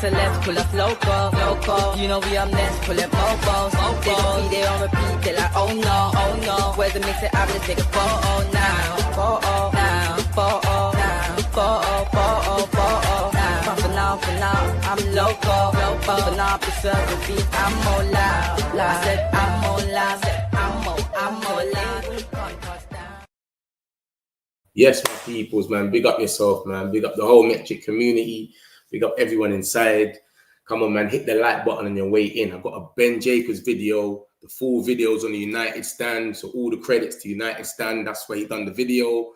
celebs, pull up loco. You know we up next, pull up bobos. They gon' be there on repeat, they like, oh no. Where's the mix it up, let's take a photo now. For now, I'm loco. For now, preserve the beat, I'm more loud. I said I'm more loud, I'm more loud. Yes, my peoples, man. Big up yourself, man. Big up the whole Metric community. Big up everyone inside. Come on, man. Hit the like button on your way in. I've got a Ben Jacobs video. The full videos on the United Stand. So all the credits to United Stand. That's where he done the video.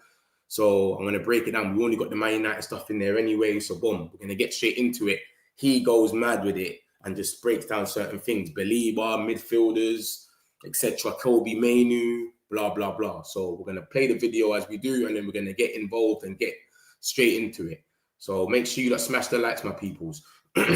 So I'm going to break it down. We only got the Man United stuff in there anyway. So boom, we're going to get straight into it. He goes mad with it and just breaks down certain things. Baleba, midfielders, etc. Kobbie Mainoo, blah, blah, blah. So we're going to play the video as we do, and then we're going to get involved and get straight into it. So make sure you smash the likes, my peoples.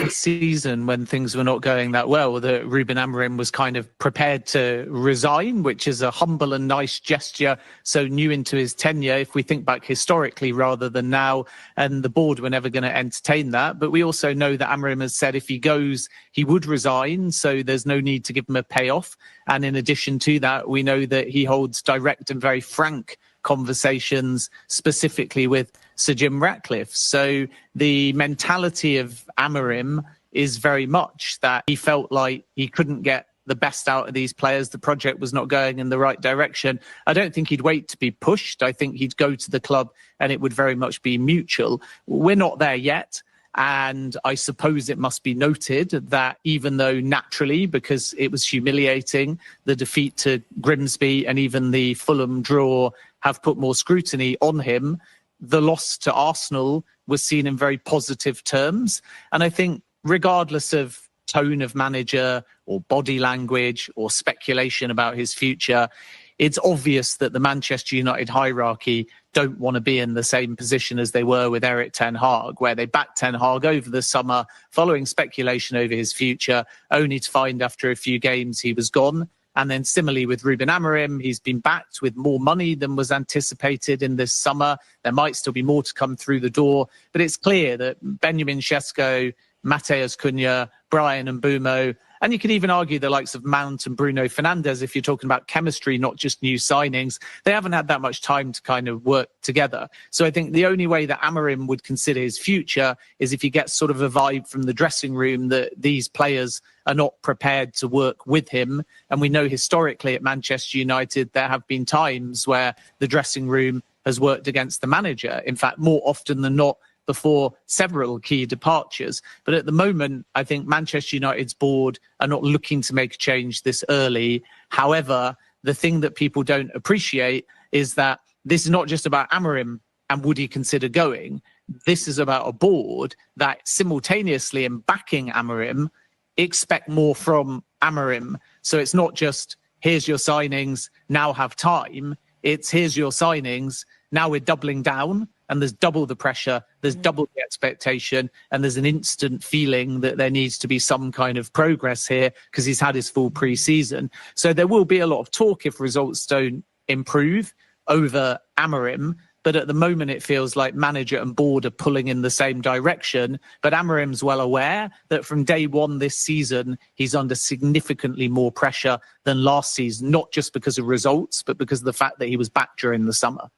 Season when things were not going that well, that Ruben Amorim was kind of prepared to resign, which is a humble and nice gesture. So new into his tenure, if we think back historically rather than now, and the board were never going to entertain that. But we also know that Amorim has said if he goes, he would resign. So there's no need to give him a payoff. And in addition to that, we know that he holds direct and very frank conversations specifically with Sir Jim Ratcliffe. So the mentality of Amorim is very much that he felt like he couldn't get the best out of these players. The project was not going in the right direction. I don't think he'd wait to be pushed. I think he'd go to the club and it would very much be mutual. We're not there yet. And I suppose it must be noted that even though naturally, because it was humiliating, the defeat to Grimsby and even the Fulham draw have put more scrutiny on him, the loss to Arsenal was seen in very positive terms. And I think regardless of tone of manager or body language or speculation about his future, it's obvious that the Manchester United hierarchy don't want to be in the same position as they were with Eric Ten Hag, where they backed Ten Hag over the summer following speculation over his future, only to find after a few games he was gone. And then similarly with Ruben Amorim, he's been backed with more money than was anticipated in this summer. There might still be more to come through the door, but it's clear that Benjamin Sesko, Matheus Cunha, Brian Mbeumo, and you can even argue the likes of Mount and Bruno Fernandes, if you're talking about chemistry, not just new signings, they haven't had that much time to kind of work together. So I think the only way that Amorim would consider his future is if he gets sort of a vibe from the dressing room that these players are not prepared to work with him. And we know historically at Manchester United, there have been times where the dressing room has worked against the manager. In fact, more often than not, before several key departures. But at the moment, I think Manchester United's board are not looking to make a change this early. However, the thing that people don't appreciate is that this is not just about Amorim and would he consider going. This is about a board that simultaneously in backing Amorim expect more from Amorim. So it's not just, here's your signings, now have time. It's, here's your signings, now we're doubling down. And there's double the pressure, there's double the expectation, and there's an instant feeling that there needs to be some kind of progress here because he's had his full pre-season. So there will be a lot of talk if results don't improve over Amorim. But at the moment, it feels like manager and board are pulling in the same direction. But Amorim's well aware that from day one this season, he's under significantly more pressure than last season, not just because of results, but because of the fact that he was back during the summer.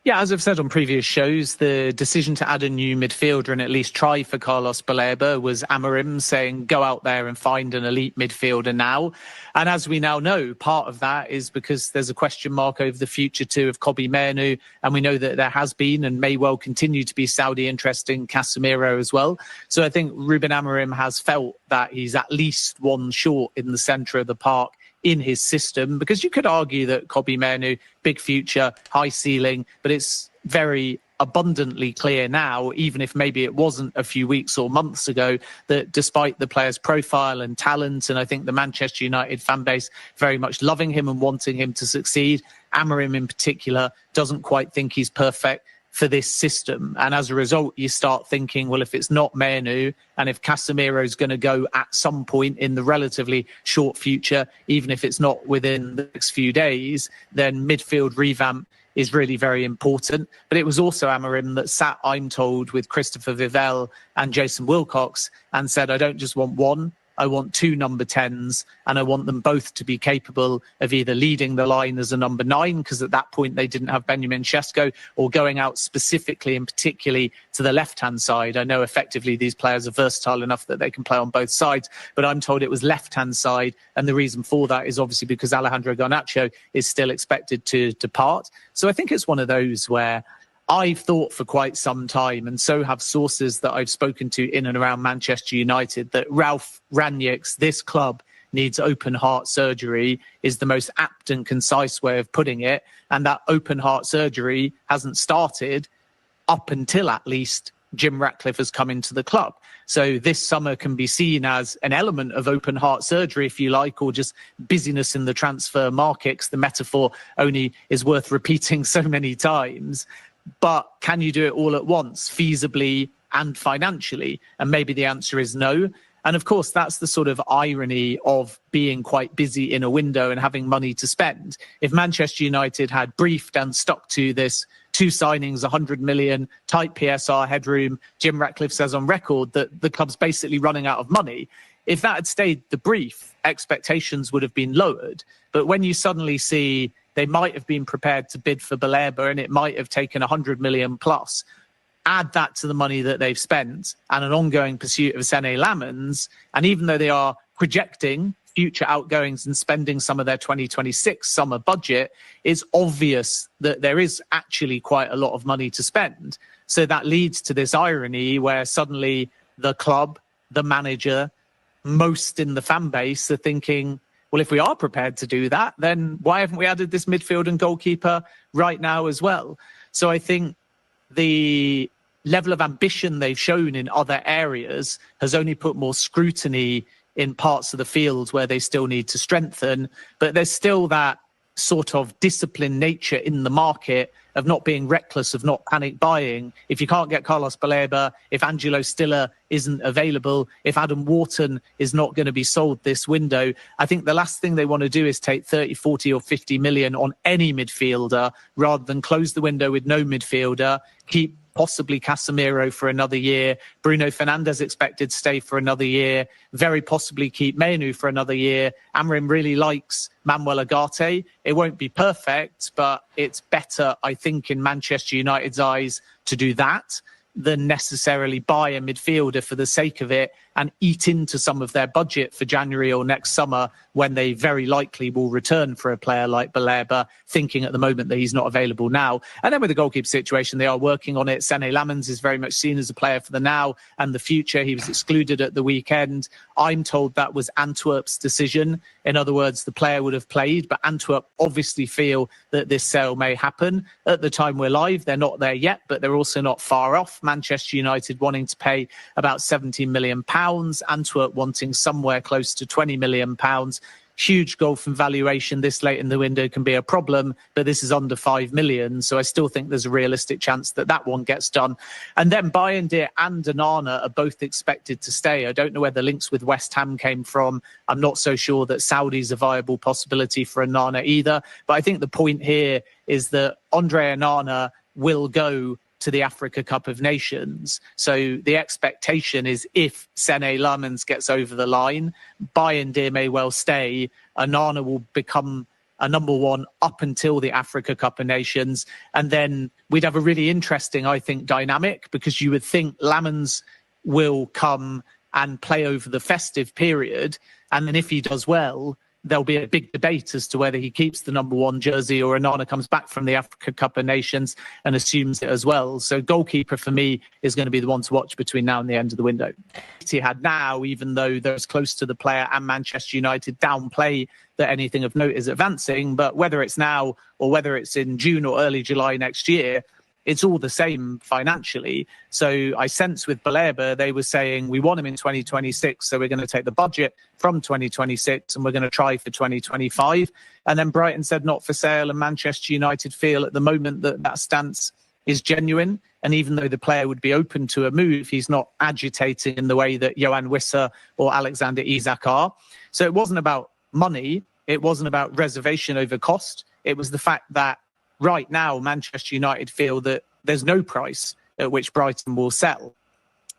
Yeah, as I've said on previous shows, the decision to add a new midfielder and at least try for Carlos Baleba was Amorim saying, go out there and find an elite midfielder now. And as we now know, part of that is because there's a question mark over the future too of Kobbie Mainoo. And we know that there has been and may well continue to be Saudi interest in Casemiro as well. So I think Ruben Amorim has felt that he's at least one short in the centre of the park in his system, because you could argue that Kobbie Mainoo, big future, high ceiling, but it's very abundantly clear now, even if maybe it wasn't a few weeks or months ago, that despite the player's profile and talent, and I think the Manchester United fan base very much loving him and wanting him to succeed, Amorim in particular doesn't quite think he's perfect for this system. And as a result, you start thinking, well, if it's not Mainoo and if Casemiro is going to go at some point in the relatively short future, even if it's not within the next few days, then midfield revamp is really very important. But it was also Amorim that sat, I'm told, with Christopher Vivell and Jason Wilcox and said, I don't just want one, I want 2 number 10s, and I want them both to be capable of either leading the line as a number 9, because at that point they didn't have Benjamin Sesko, or going out specifically and particularly to the left-hand side. I know effectively these players are versatile enough that they can play on both sides, but I'm told it was left-hand side. And the reason for that is obviously because Alejandro Garnacho is still expected to depart. So I think it's one of those where I've thought for quite some time, and so have sources that I've spoken to in and around Manchester United, that Ralph Rangnick's "this club needs open heart surgery" is the most apt and concise way of putting it. And that open heart surgery hasn't started up until at least Jim Ratcliffe has come into the club. So this summer can be seen as an element of open heart surgery, if you like, or just busyness in the transfer markets. The metaphor only is worth repeating so many times. But can you do it all at once, feasibly and financially? And maybe the answer is no. And of course, that's the sort of irony of being quite busy in a window and having money to spend. If Manchester United had briefed and stuck to this 2 signings, 100 million, tight PSR headroom, Jim Ratcliffe says on record that the club's basically running out of money. If that had stayed the brief, expectations would have been lowered. But when you suddenly see they might have been prepared to bid for Baleba and it might have taken 100 million plus, add that to the money that they've spent and an ongoing pursuit of Sene Lammens, and even though they are projecting future outgoings and spending some of their 2026 summer budget, it's obvious that there is actually quite a lot of money to spend. So that leads to this irony where suddenly the club, the manager, most in the fan base are thinking, well, if we are prepared to do that, then why haven't we added this midfield and goalkeeper right now as well? So I think the level of ambition they've shown in other areas has only put more scrutiny in parts of the field where they still need to strengthen. But there's still that sort of disciplined nature in the market of not being reckless, of not panic buying. If you can't get Carlos Baleba, if Angelo Stiller isn't available, if Adam Wharton is not going to be sold this window, I think the last thing they want to do is take 30, 40 or 50 million on any midfielder rather than close the window with no midfielder, keep possibly Casemiro for another year, Bruno Fernandes expected to stay for another year, very possibly keep Mainoo for another year. Amorim really likes Manuel Ugarte. It won't be perfect, but it's better, I think, in Manchester United's eyes to do that than necessarily buy a midfielder for the sake of it and eat into some of their budget for January or next summer when they very likely will return for a player like Baleba, thinking at the moment that he's not available now. And then with the goalkeeper situation, they are working on it. Sene Lammens is very much seen as a player for the now and the future. He was excluded at the weekend. I'm told that was Antwerp's decision. In other words, the player would have played, but Antwerp obviously feel that this sale may happen. At the time we're live, they're not there yet, but they're also not far off. Manchester United wanting to pay about £17 million, Antwerp wanting somewhere close to £20 million. Huge gulf in valuation this late in the window can be a problem, but this is under 5 million. So I still think there's a realistic chance that that one gets done. And then Bayindir and Onana are both expected to stay. I don't know where the links with West Ham came from. I'm not so sure that Saudi's a viable possibility for Onana either. But I think the point here is that Andre Onana will go to the Africa Cup of Nations. So the expectation is if Sene Lammens gets over the line, Bayindir may well stay. Onana will become a number 1 up until the Africa Cup of Nations. And then we'd have a really interesting, I think, dynamic, because you would think Lammens will come and play over the festive period. And then if he does well, there'll be a big debate as to whether he keeps the number 1 jersey or Onana comes back from the Africa Cup of Nations and assumes it as well. So goalkeeper for me is going to be the one to watch between now and the end of the window. He had now, even though they're as close to the player and Manchester United downplay that anything of note is advancing, but whether it's now or whether it's in June or early July next year, it's all the same financially. So I sense with Baleba, they were saying, we want him in 2026, so we're going to take the budget from 2026 and we're going to try for 2025. And then Brighton said not for sale, and Manchester United feel at the moment that that stance is genuine. And even though the player would be open to a move, he's not agitating in the way that Yohan Wissa or Alexander Isak are. So it wasn't about money. It wasn't about reservation over cost. It was the fact that right now, Manchester United feel that there's no price at which Brighton will sell.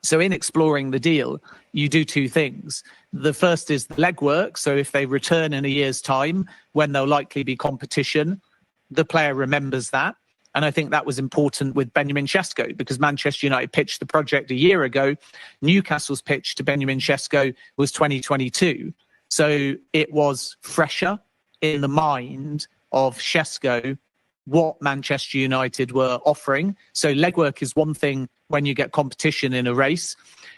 So in exploring the deal, you do two things. The first is the legwork. So if they return in a year's time, when there'll likely be competition, the player remembers that. And I think that was important with Benjamin Sesko, because Manchester United pitched the project a year ago. Newcastle's pitch to Benjamin Sesko was 2022. So it was fresher in the mind of Sesko what Manchester United were offering. So legwork is one thing when you get competition in a race.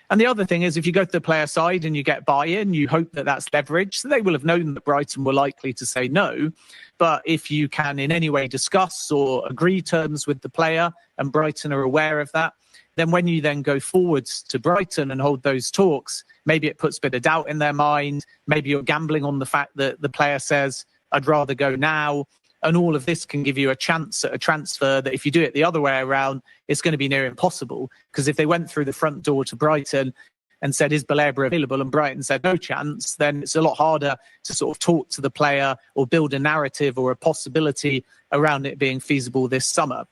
And the other thing is, if you go to the player side and you get buy-in, you hope that that's leverage. So they will have known that Brighton were likely to say no. But if you can in any way discuss or agree terms with the player, and Brighton are aware of that, then when you then go forwards to Brighton and hold those talks, maybe it puts a bit of doubt in their mind. Maybe you're gambling on the fact that the player says, I'd rather go now. And all of this can give you a chance at a transfer that if you do it the other way around, it's going to be near impossible. Because if they went through the front door to Brighton and said, is Baleba available? And Brighton said, no chance, then it's a lot harder to sort of talk to the player or build a narrative or a possibility around it being feasible this summer.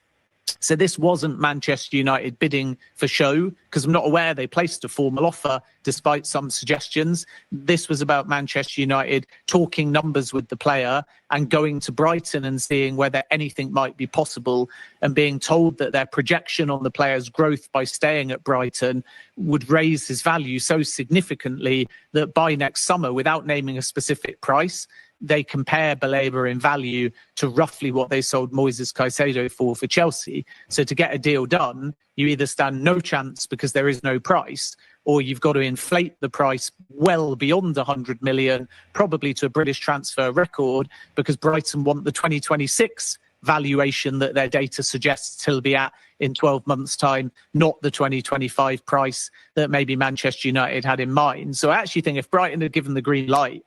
So this wasn't Manchester United bidding for show, because I'm not aware they placed a formal offer despite some suggestions. This was about Manchester United talking numbers with the player and going to Brighton and seeing whether anything might be possible, and being told that their projection on the player's growth by staying at Brighton would raise his value so significantly that by next summer, without naming a specific price, they compare Baleba in value to roughly what they sold Moises Caicedo for Chelsea. So to get a deal done, you either stand no chance because there is no price, or you've got to inflate the price well beyond 100 million, probably to a British transfer record, because Brighton want the 2026 valuation that their data suggests he'll be at in 12 months' time, not the 2025 price that maybe Manchester United had in mind. So I actually think if Brighton had given the green light,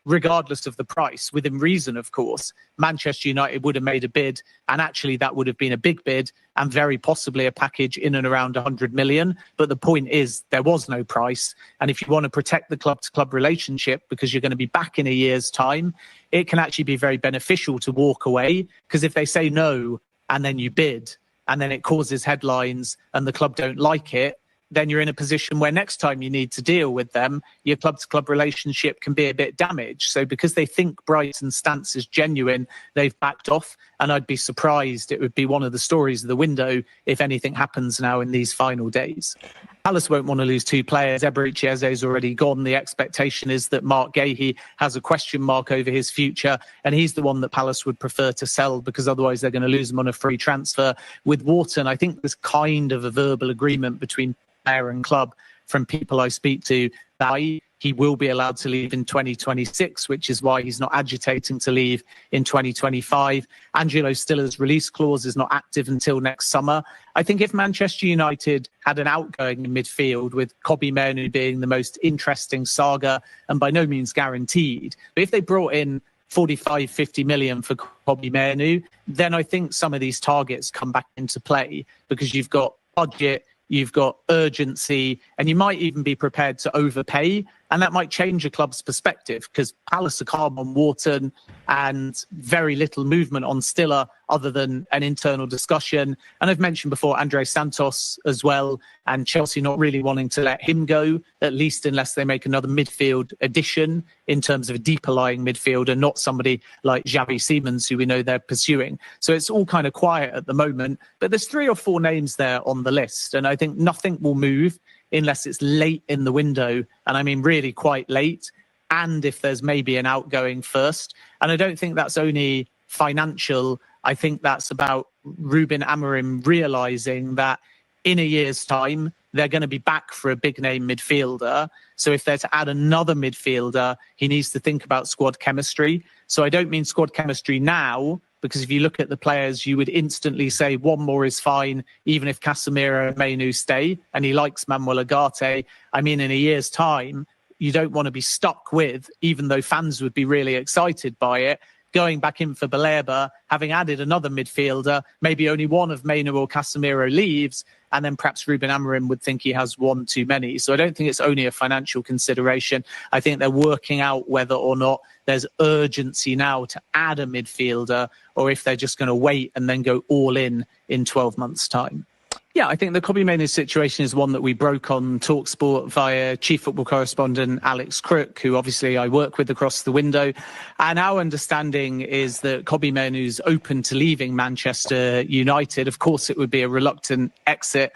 regardless of the price, within reason, of course, Manchester United would have made a bid, and actually that would have been a big bid and very possibly a package in and around 100 million. But the point is, there was no price. And if you want to protect the club-to-club relationship, because you're going to be back in a year's time, it can actually be very beneficial to walk away, because if they say no and then you bid and then it causes headlines and the club don't like it, then you're in a position where next time you need to deal with them, your club-to-club relationship can be a bit damaged. So because they think Brighton's stance is genuine, they've backed off. And I'd be surprised it would be one of the stories of the window if anything happens now in these final days. Palace won't want to lose two players. Eberechi Eze's already gone. The expectation is that Mark Gahey has a question mark over his future, and he's the one that Palace would prefer to sell, because otherwise they're going to lose him on a free transfer. With Wharton, I think there's kind of a verbal agreement between player and club from people I speak to that he will be allowed to leave in 2026, which is why he's not agitating to leave in 2025. Angelo Stiller's release clause is not active until next summer. I think if Manchester United had an outgoing in midfield, with Kobbie Mainoo being the most interesting saga and by no means guaranteed, but if they brought in 45, 50 million for Kobbie Mainoo, then I think some of these targets come back into play, because you've got budget, you've got urgency, and you might even be prepared to overpay. And that might change a club's perspective, because Palace are calm on Wharton and very little movement on Stiller other than an internal discussion. And I've mentioned before Andre Santos as well, and Chelsea not really wanting to let him go, at least unless they make another midfield addition in terms of a deeper lying midfielder, not somebody like Xavi Simons, who we know they're pursuing. So it's all kind of quiet at the moment, but there's 3 or 4 names there on the list. And I think nothing will move unless it's late in the window, and I mean really quite late, and if there's maybe an outgoing first. And I don't think that's only financial. I think that's about Ruben Amorim realising that in a year's time, they're going to be back for a big name midfielder. So if they're to add another midfielder, he needs to think about squad chemistry. So I don't mean squad chemistry now, because if you look at the players, you would instantly say one more is fine, even if Casemiro and Mainoo stay, and he likes Manuel Ugarte. I mean, in a year's time, you don't want to be stuck with, even though fans would be really excited by it, going back in for Baleba, having added another midfielder, maybe only one of Mainoo or Casemiro leaves, and then perhaps Ruben Amorim would think he has one too many. So I don't think it's only a financial consideration. I think they're working out whether or not there's urgency now to add a midfielder, or if they're just going to wait and then go all in 12 months' time. Yeah, I think the Kobbie Mainoo situation is one that we broke on TalkSport via chief football correspondent Alex Crook, who obviously I work with across the window. And our understanding is that Kobbie Mainoo's open to leaving Manchester United. Of course, it would be a reluctant exit.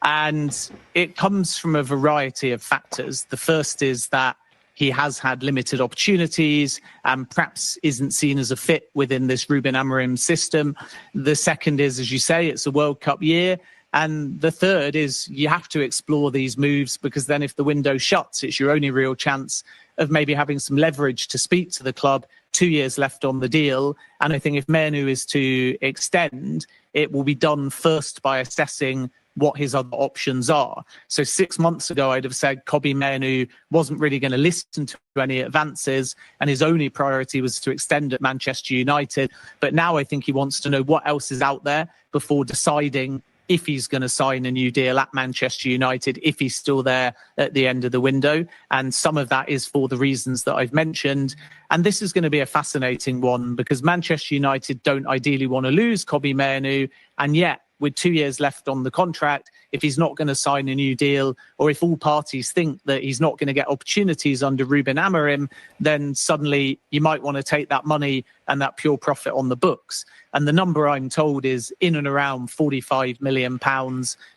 And it comes from a variety of factors. The first is that he has had limited opportunities and perhaps isn't seen as a fit within this Ruben Amorim system. The second is, as you say, it's a World Cup year. And the third is you have to explore these moves, because then if the window shuts, it's your only real chance of maybe having some leverage to speak to the club. 2 years left on the deal. And I think if Mainoo is to extend, it will be done first by assessing what his other options are. So 6 months ago, I'd have said Kobbie Mainoo wasn't really going to listen to any advances, and his only priority was to extend at Manchester United. But now I think he wants to know what else is out there before deciding if he's going to sign a new deal at Manchester United, if he's still there at the end of the window. And some of that is for the reasons that I've mentioned. And this is going to be a fascinating one, because Manchester United don't ideally want to lose Kobbie Mainoo, and yet with 2 years left on the contract, if he's not going to sign a new deal, or if all parties think that he's not going to get opportunities under Ruben Amorim, then suddenly you might want to take that money and that pure profit on the books. And the number I'm told is in and around £45 million.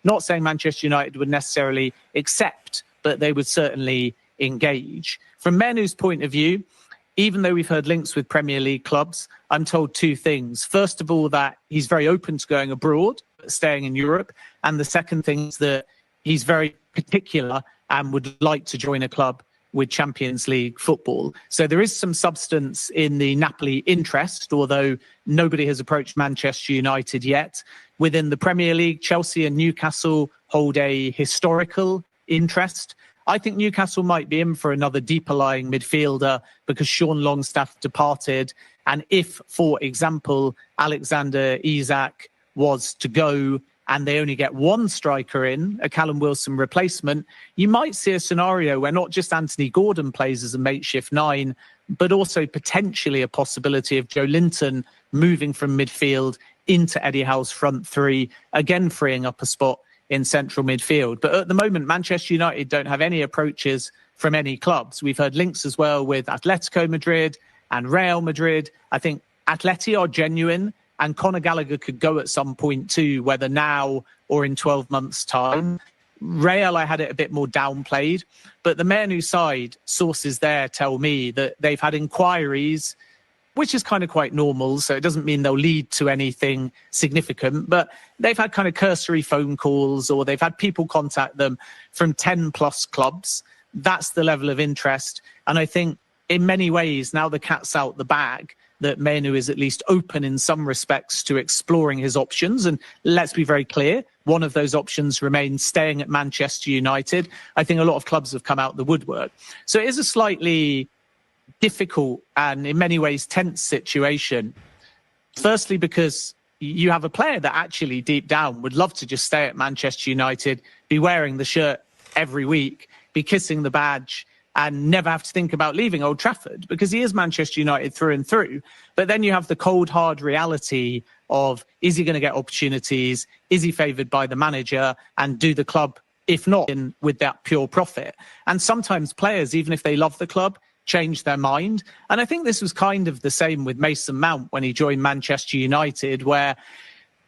Not saying Manchester United would necessarily accept, but they would certainly engage. From Mainoo's point of view, even though we've heard links with Premier League clubs, I'm told two things. First of all, that he's very open to going abroad, staying in Europe. And the second thing is that he's very particular and would like to join a club with Champions League football. So there is some substance in the Napoli interest, although nobody has approached Manchester United yet. Within the Premier League, Chelsea and Newcastle hold a historical interest. I think Newcastle might be in for another deeper lying midfielder because Sean Longstaff departed. And if, for example, Alexander Isak was to go and they only get one striker in, a Callum Wilson replacement, you might see a scenario where not just Anthony Gordon plays as a makeshift 9, but also potentially a possibility of Joe Linton moving from midfield into Eddie Howe's front 3, again freeing up a spot in central midfield. But at the moment, Manchester United don't have any approaches from any clubs. We've heard links as well with Atletico Madrid and Real Madrid. I think Atleti are genuine, and Conor Gallagher could go at some point too, whether now or in 12 months' time. Real, I had it a bit more downplayed. But the Mainoo side, sources there tell me that they've had inquiries, which is kind of quite normal. So it doesn't mean they'll lead to anything significant, but they've had kind of cursory phone calls, or they've had people contact them from 10 plus clubs. That's the level of interest. And I think in many ways, now the cat's out the bag, that Mainoo is at least open in some respects to exploring his options. And let's be very clear, one of those options remains staying at Manchester United. I think a lot of clubs have come out the woodwork. So it is a slightly difficult and in many ways tense situation. Firstly, because you have a player that actually deep down would love to just stay at Manchester United, be wearing the shirt every week, be kissing the badge, and never have to think about leaving Old Trafford, because he is Manchester United through and through. But then you have the cold, hard reality of, is he going to get opportunities? Is he favoured by the manager? And do the club, if not, in with that pure profit? And sometimes players, even if they love the club, change their mind. And I think this was kind of the same with Mason Mount when he joined Manchester United, where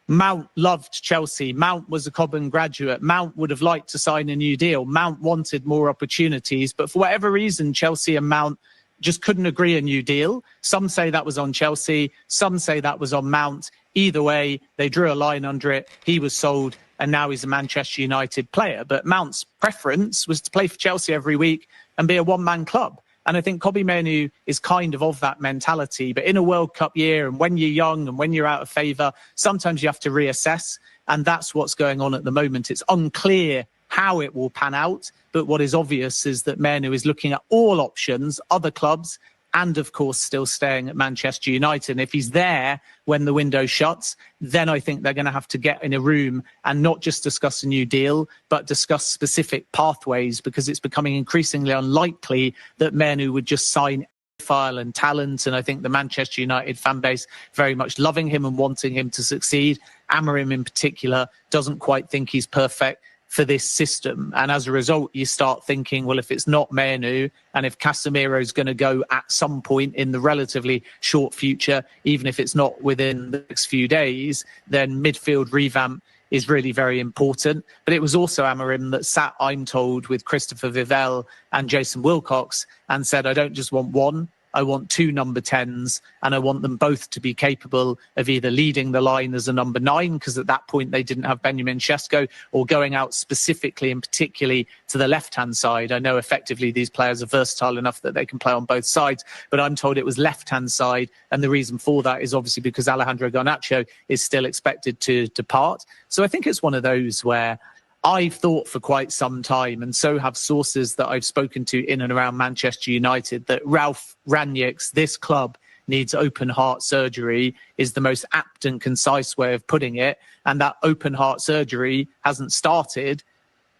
Mount loved Chelsea. Mount was a Cobham graduate. Mount would have liked to sign a new deal. Mount wanted more opportunities, but for whatever reason, Chelsea and Mount just couldn't agree a new deal. Some say that was on Chelsea. Some say that was on Mount. Either way, they drew a line under it. He was sold, and now he's a Manchester United player. But Mount's preference was to play for Chelsea every week and be a one-man club. And I think Kobbie Mainoo is kind of that mentality. But in a World Cup year, and when you're young and when you're out of favour, sometimes you have to reassess. And that's what's going on at the moment. It's unclear how it will pan out. But what is obvious is that Mainoo is looking at all options, other clubs and of course still staying at Manchester United. And if he's there when the window shuts, then I think they're going to have to get in a room and not just discuss a new deal, but discuss specific pathways, because it's becoming increasingly unlikely that Mainoo would just sign file and talent. And I think the Manchester United fan base very much loving him and wanting him to succeed. Amorim in particular doesn't quite think he's perfect for this system. And as a result, you start thinking, well, if it's not Mainoo and if Casemiro's going to go at some point in the relatively short future, even if it's not within the next few days, then midfield revamp is really very important. But it was also Amorim that sat, I'm told, with Christopher Vivell and Jason Wilcox and said, I don't just want one, I want 2 number 10s, and I want them both to be capable of either leading the line as a number 9, because at that point they didn't have Benjamin Sesko, or going out specifically and particularly to the left-hand side. I know effectively these players are versatile enough that they can play on both sides, but I'm told it was left-hand side. And the reason for that is obviously because Alejandro Garnacho is still expected to depart. So I think it's one of those where I've thought for quite some time, and so have sources that I've spoken to in and around Manchester United, that Ralph Rangnick's "this club needs open heart surgery" is the most apt and concise way of putting it. And that open heart surgery hasn't started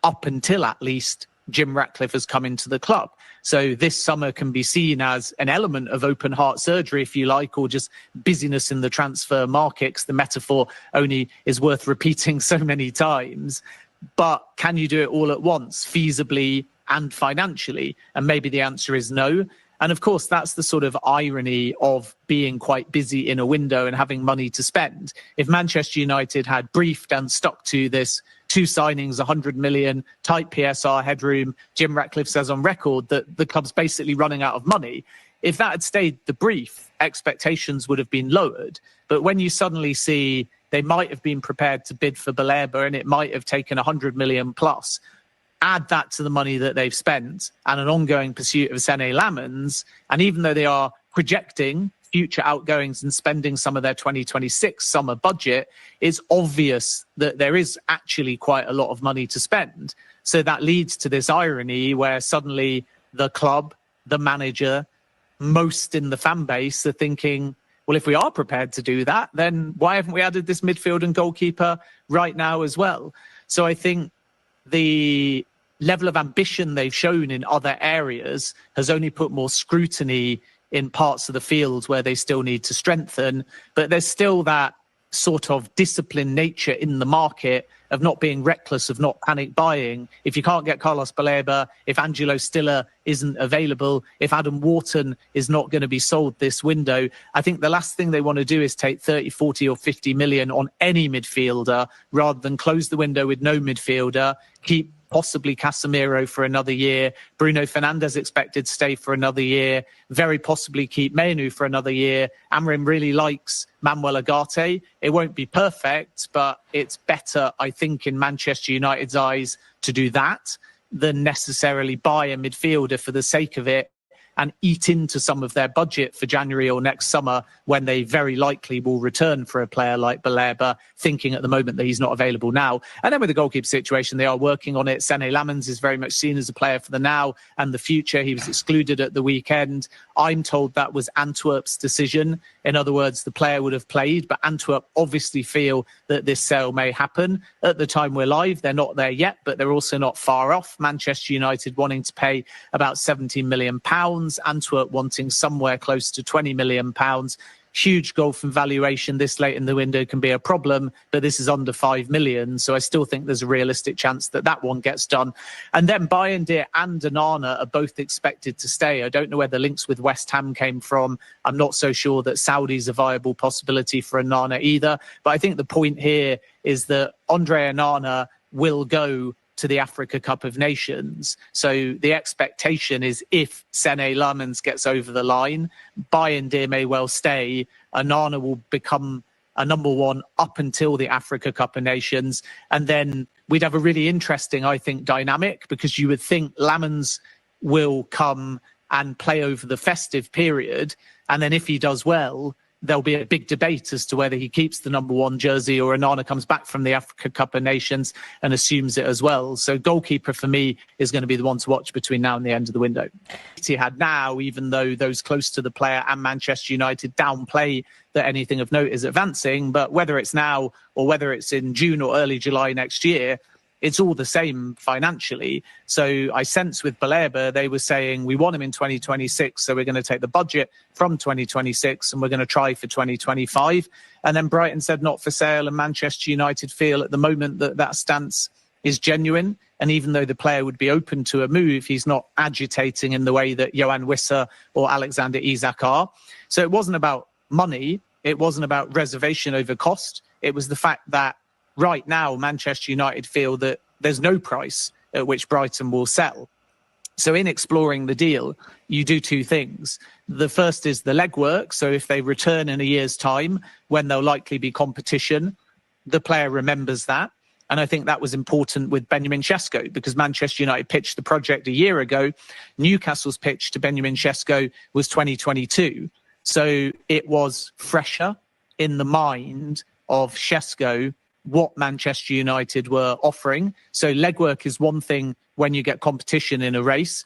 up until at least Jim Ratcliffe has come into the club. So this summer can be seen as an element of open heart surgery, if you like, or just busyness in the transfer markets. The metaphor only is worth repeating so many times. But can you do it all at once, feasibly and financially? And maybe the answer is no. And of course, that's the sort of irony of being quite busy in a window and having money to spend. If Manchester United had briefed and stuck to this 2 signings, 100 million, tight PSR headroom, Jim Ratcliffe says on record that the club's basically running out of money. If that had stayed the brief, expectations would have been lowered. But when you suddenly see they might have been prepared to bid for Baleba and it might have taken 100 million plus, add that to the money that they've spent and an ongoing pursuit of Sene Lammens, and even though they are projecting future outgoings and spending some of their 2026 summer budget, it's obvious that there is actually quite a lot of money to spend. So that leads to this irony where suddenly the club, the manager, most in the fan base are thinking, well, if we are prepared to do that, then why haven't we added this midfield and goalkeeper right now as well? So I think the level of ambition they've shown in other areas has only put more scrutiny in parts of the field where they still need to strengthen. But there's still that sort of disciplined nature in the market of not being reckless, of not panic buying. If you can't get Carlos Baleba, if Angelo Stiller isn't available, if Adam Wharton is not going to be sold this window, I think the last thing they want to do is take 30, 40 or 50 million on any midfielder rather than close the window with no midfielder, keep possibly Casemiro for another year, Bruno Fernandes expected to stay for another year, very possibly keep Mainoo for another year. Amorim really likes Manuel Ugarte. It won't be perfect, but it's better, I think, in Manchester United's eyes to do that than necessarily buy a midfielder for the sake of it and eat into some of their budget for January or next summer when they very likely will return for a player like Baleba, thinking at the moment that he's not available now. And then with the goalkeeper situation, they are working on it. Sene Lammens is very much seen as a player for the now and the future. He was excluded at the weekend. I'm told that was Antwerp's decision. In other words, the player would have played, but Antwerp obviously feel that this sale may happen. At the time we're live, they're not there yet, but they're also not far off. Manchester United wanting to pay about £17 million. Antwerp wanting somewhere close to £20 million. Huge gulf in valuation this late in the window can be a problem, but this is under 5 million. So I still think there's a realistic chance that that one gets done. And then Bayindir and Onana are both expected to stay. I don't know where the links with West Ham came from. I'm not so sure that Saudi's a viable possibility for Onana either. But I think the point here is that Andre Onana will go to the Africa Cup of Nations. So the expectation is if Sene Lammens gets over the line, Bayindir may well stay. Onana will become a number 1 up until the Africa Cup of Nations. And then we'd have a really interesting, I think, dynamic, because you would think Lammens will come and play over the festive period. And then if he does well, there'll be a big debate as to whether he keeps the number 1 jersey or Onana comes back from the Africa Cup of Nations and assumes it as well. So goalkeeper for me is going to be the one to watch between now and the end of the window. He had now, even though those close to the player and Manchester United downplay that anything of note is advancing, but whether it's now or whether it's in June or early July next year, it's all the same financially. So I sense with Baleba, they were saying, we want him in 2026, so we're going to take the budget from 2026 and we're going to try for 2025. And then Brighton said not for sale, and Manchester United feel at the moment that that stance is genuine. And even though the player would be open to a move, he's not agitating in the way that Yohan Wissa or Alexander Isak are. So it wasn't about money. It wasn't about reservation over cost. It was the fact that right now, Manchester United feel that there's no price at which Brighton will sell. So in exploring the deal, you do 2 things. The first is the legwork. So if they return in a year's time, when there'll likely be competition, the player remembers that. And I think that was important with Benjamin Sesko, because Manchester United pitched the project a year ago. Newcastle's pitch to Benjamin Sesko was 2022. So it was fresher in the mind of Sesko what Manchester United were offering. So legwork is one thing when you get competition in a race.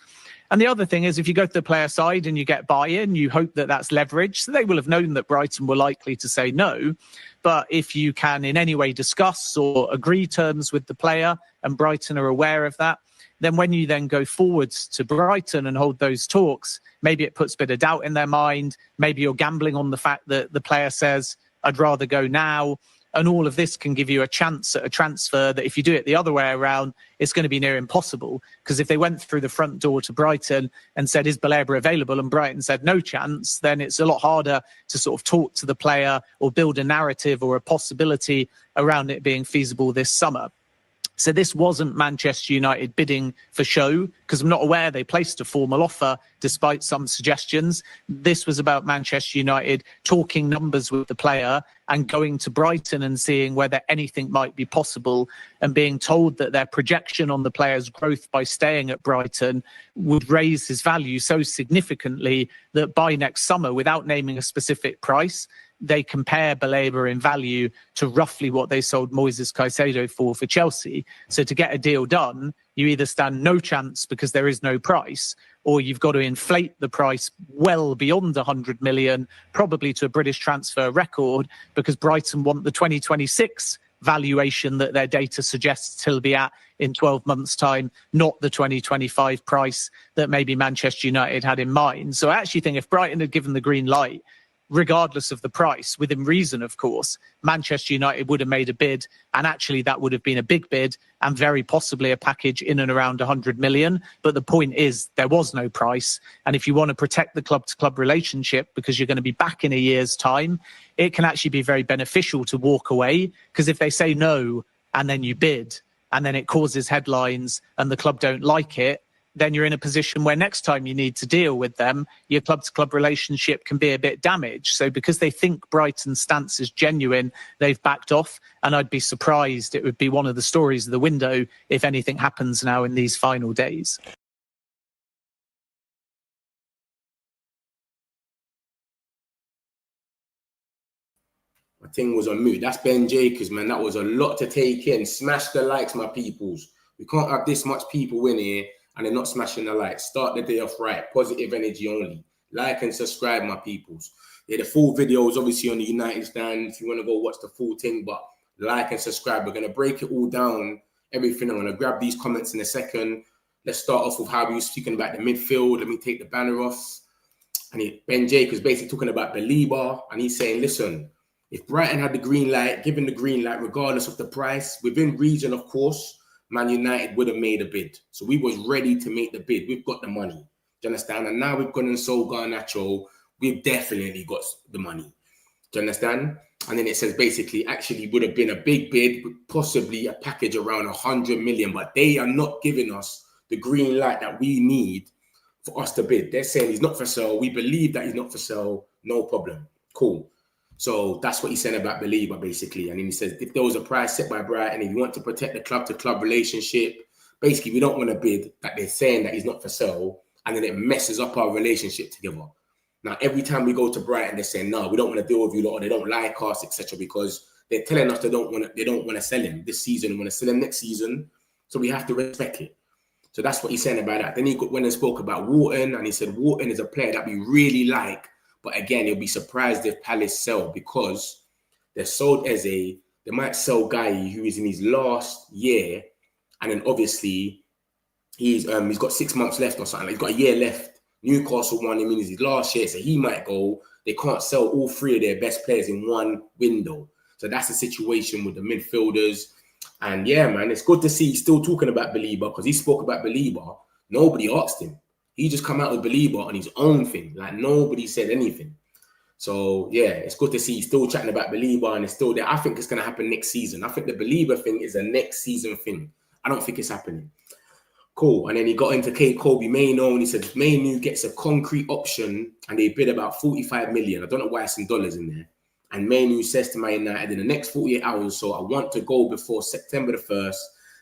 And the other thing is, if you go to the player side and you get buy-in, you hope that that's leverage. So they will have known that Brighton were likely to say no. But if you can in any way discuss or agree terms with the player, and Brighton are aware of that, then when you then go forwards to Brighton and hold those talks, maybe it puts a bit of doubt in their mind. Maybe you're gambling on the fact that the player says, I'd rather go now. And all of this can give you a chance at a transfer that if you do it the other way around, it's going to be near impossible. Because if they went through the front door to Brighton and said, is Baleba available? And Brighton said no chance, then it's a lot harder to sort of talk to the player or build a narrative or a possibility around it being feasible this summer. So this wasn't Manchester United bidding for show, because I'm not aware they placed a formal offer despite some suggestions. This was about Manchester United talking numbers with the player and going to Brighton and seeing whether anything might be possible, and being told that their projection on the player's growth by staying at Brighton would raise his value so significantly that by next summer, without naming a specific price, they compare Baleba in value to roughly what they sold Moises Caicedo for Chelsea. So to get a deal done, you either stand no chance because there is no price, or you've got to inflate the price well beyond 100 million, probably to a British transfer record, because Brighton want the 2026 valuation that their data suggests he'll be at in 12 months' time, not the 2025 price that maybe Manchester United had in mind. So I actually think if Brighton had given the green light, regardless of the price, within reason, of course, Manchester United would have made a bid, and actually that would have been a big bid and very possibly a package in and around 100 million. But the point is, there was no price. And if you want to protect the club-to-club relationship because you're going to be back in a year's time, it can actually be very beneficial to walk away, because if they say no and then you bid and then it causes headlines and the club don't like it, then you're in a position where next time you need to deal with them, your club-to-club relationship can be a bit damaged. So because they think Brighton's stance is genuine, they've backed off. And I'd be surprised, it would be one of the stories of the window if anything happens now in these final days. My thing was on mute. That's Ben Jacobs, man. That was a lot to take in. Smash the likes, my peoples. We can't have this much people in here and they're not smashing the likes. Start the day off right. Positive energy only. Like and subscribe, my peoples. Yeah, the full video is obviously on the United Stand if you want to go watch the full thing, but like and subscribe. We're going to break it all down, everything. I'm going to grab these comments in a second. Let's start off with how we were speaking about the midfield. Let me take the banner off. And Ben Jacobs basically talking about Baleba, and he's saying, listen, if Brighton had the green light, given the green light, regardless of the price, within reason, of course, Man United would have made a bid. So we was ready to make the bid. We've got the money. Do you understand? And now we've gone and sold Garnacho. We've definitely got the money. Do you understand? And then it says basically actually would have been a big bid, possibly a package around 100 million, but they are not giving us the green light that we need for us to bid. They're saying he's not for sale. We believe that he's not for sale. No problem. Cool. So that's what he's saying about Baleba, basically. And then he says, if there was a price set by Brighton, if you want to protect the club-to-club relationship, basically, we don't want to bid that they're saying that he's not for sale, and then it messes up our relationship together. Now, every time we go to Brighton, they're saying, no, we don't want to deal with you lot, or they don't like us, etc. Because they're telling us they don't want to sell him this season, and want to sell him next season. So we have to respect it. So that's what he's saying about that. Then he went and spoke about Wharton, and he said Wharton is a player that we really like. But again, he'll be surprised if Palace sell, because they're sold Eze. They might sell Guy, who is in his last year. And then obviously he's got 6 months left or something. He's got a year left. Newcastle won him in his last year, so he might go. They can't sell all 3 of their best players in one window. So that's the situation with the midfielders. And yeah, man, it's good to see he's still talking about Baleba, because he spoke about Baleba. Nobody asked him. He just come out with Baleba on his own thing. Like, nobody said anything. So yeah, it's good to see he's still chatting about Baleba, and it's still there. I think it's going to happen next season. I think the Baleba thing is a next season thing. I don't think it's happening. Cool. And then he got into Kobbie Mainoo, and he said if Mainoo gets a concrete option, and they bid about 45 million. I don't know why it's in dollars in there. And Mainoo says to Man United, in the next 48 hours, so I want to go before September the 1st.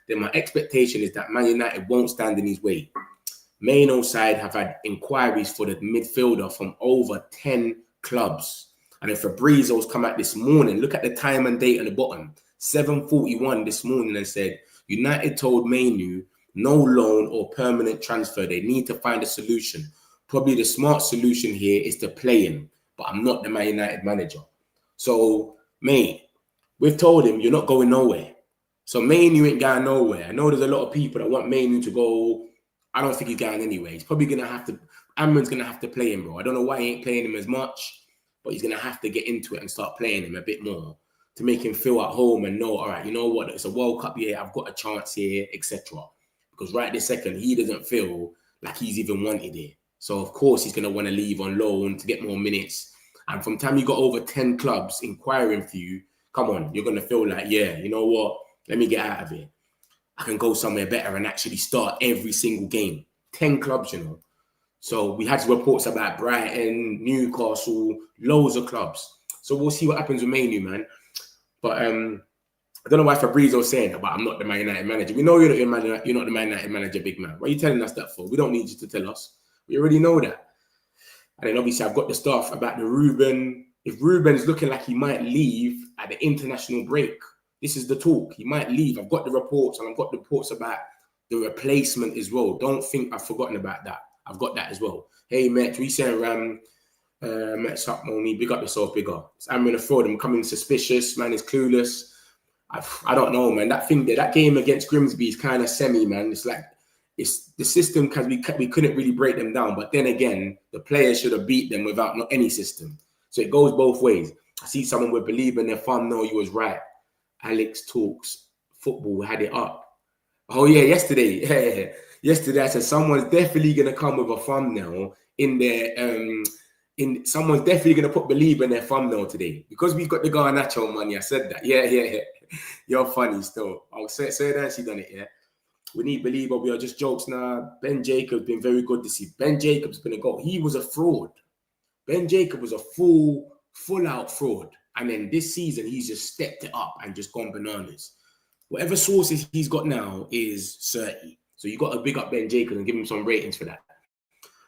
Then my expectation is that Man United won't stand in his way. Mainoo side have had inquiries for the midfielder from over 10 clubs. And then Fabrizio's come out this morning. Look at the time and date on the bottom. 7:41 this morning, and said United told Mainoo no loan or permanent transfer. They need to find a solution. Probably the smart solution here is to play him, but I'm not the Man United manager. So, mate, we've told him you're not going nowhere. So Mainoo ain't going nowhere. I know there's a lot of people that want Mainoo to go. I don't think he's going anywhere. He's probably going to have to, Amron's going to have to play him, bro. I don't know why he ain't playing him as much, but he's going to have to get into it and start playing him a bit more to make him feel at home and know, all right, you know what, it's a World Cup year, I've got a chance here, etc. Because right this second, he doesn't feel like he's even wanted it. So, of course, he's going to want to leave on loan to get more minutes. And from the time you got over 10 clubs inquiring for you, come on, you're going to feel like, yeah, you know what, let me get out of here. I can go somewhere better and actually start every single game. 10 clubs, you know. So we had reports about Brighton, Newcastle, loads of clubs. So we'll see what happens with Mainoo, man. But I don't know why Fabrizio's saying that, but I'm not the Man United manager. We know you're not the Man United manager, big man. What are you telling us that for? We don't need you to tell us. We already know that. And then obviously I've got the stuff about the Ruben. If Ruben's looking like he might leave at the international break, this is the talk. He might leave. I've got the reports, and I've got the reports about the replacement as well. Don't think I've forgotten about that. I've got that as well. Hey, Met, we saying Met's up, Moni. Big up yourself, bigger. I'm in a fraud. I'm coming suspicious. Man is clueless. I don't know, man. That game against Grimsby is kind of semi, man. It's like it's the system, because we couldn't really break them down. But then again, the players should have beat them without any system. So it goes both ways. I see someone with believe in their fun. No, you was right. Alex Talks Football had it up. Oh yeah, yesterday. Yesterday I said someone's definitely gonna come with a thumbnail in their someone's definitely gonna put believe in their thumbnail today. Because we've got the Garnacho money. I said that. Yeah. You're funny still. I'll say that she done it, yeah. We need believer. We are just jokes now. Ben Jacobs been very good to see. Ben Jacobs been a goal. He was a fraud. Ben Jacobs was a full out fraud. And then this season, he's just stepped it up and just gone bananas. Whatever sources he's got now is 30. So you got to big up Ben Jacobs and give him some ratings for that.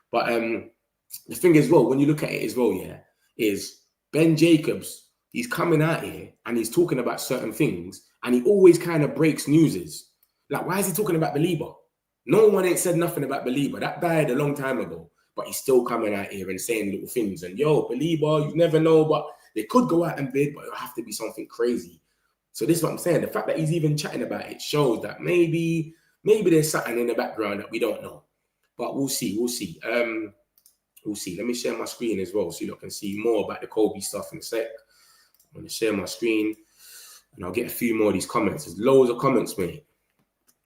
But the thing as well, when you look at it as well, yeah, is Ben Jacobs, he's coming out here and he's talking about certain things, and he always kind of breaks newses. Like, why is he talking about Baleba? No one ain't said nothing about Baleba. That died a long time ago. But he's still coming out here and saying little things. And yo, Baleba, you never know, but they could go out and bid, but it'll have to be something crazy. So this is what I'm saying. The fact that he's even chatting about it shows that maybe there's something in the background that we don't know. But we'll see. We'll see. Let me share my screen as well so you can see more about the Kobbie stuff in a sec. I'm going to share my screen and I'll get a few more of these comments. There's loads of comments, mate.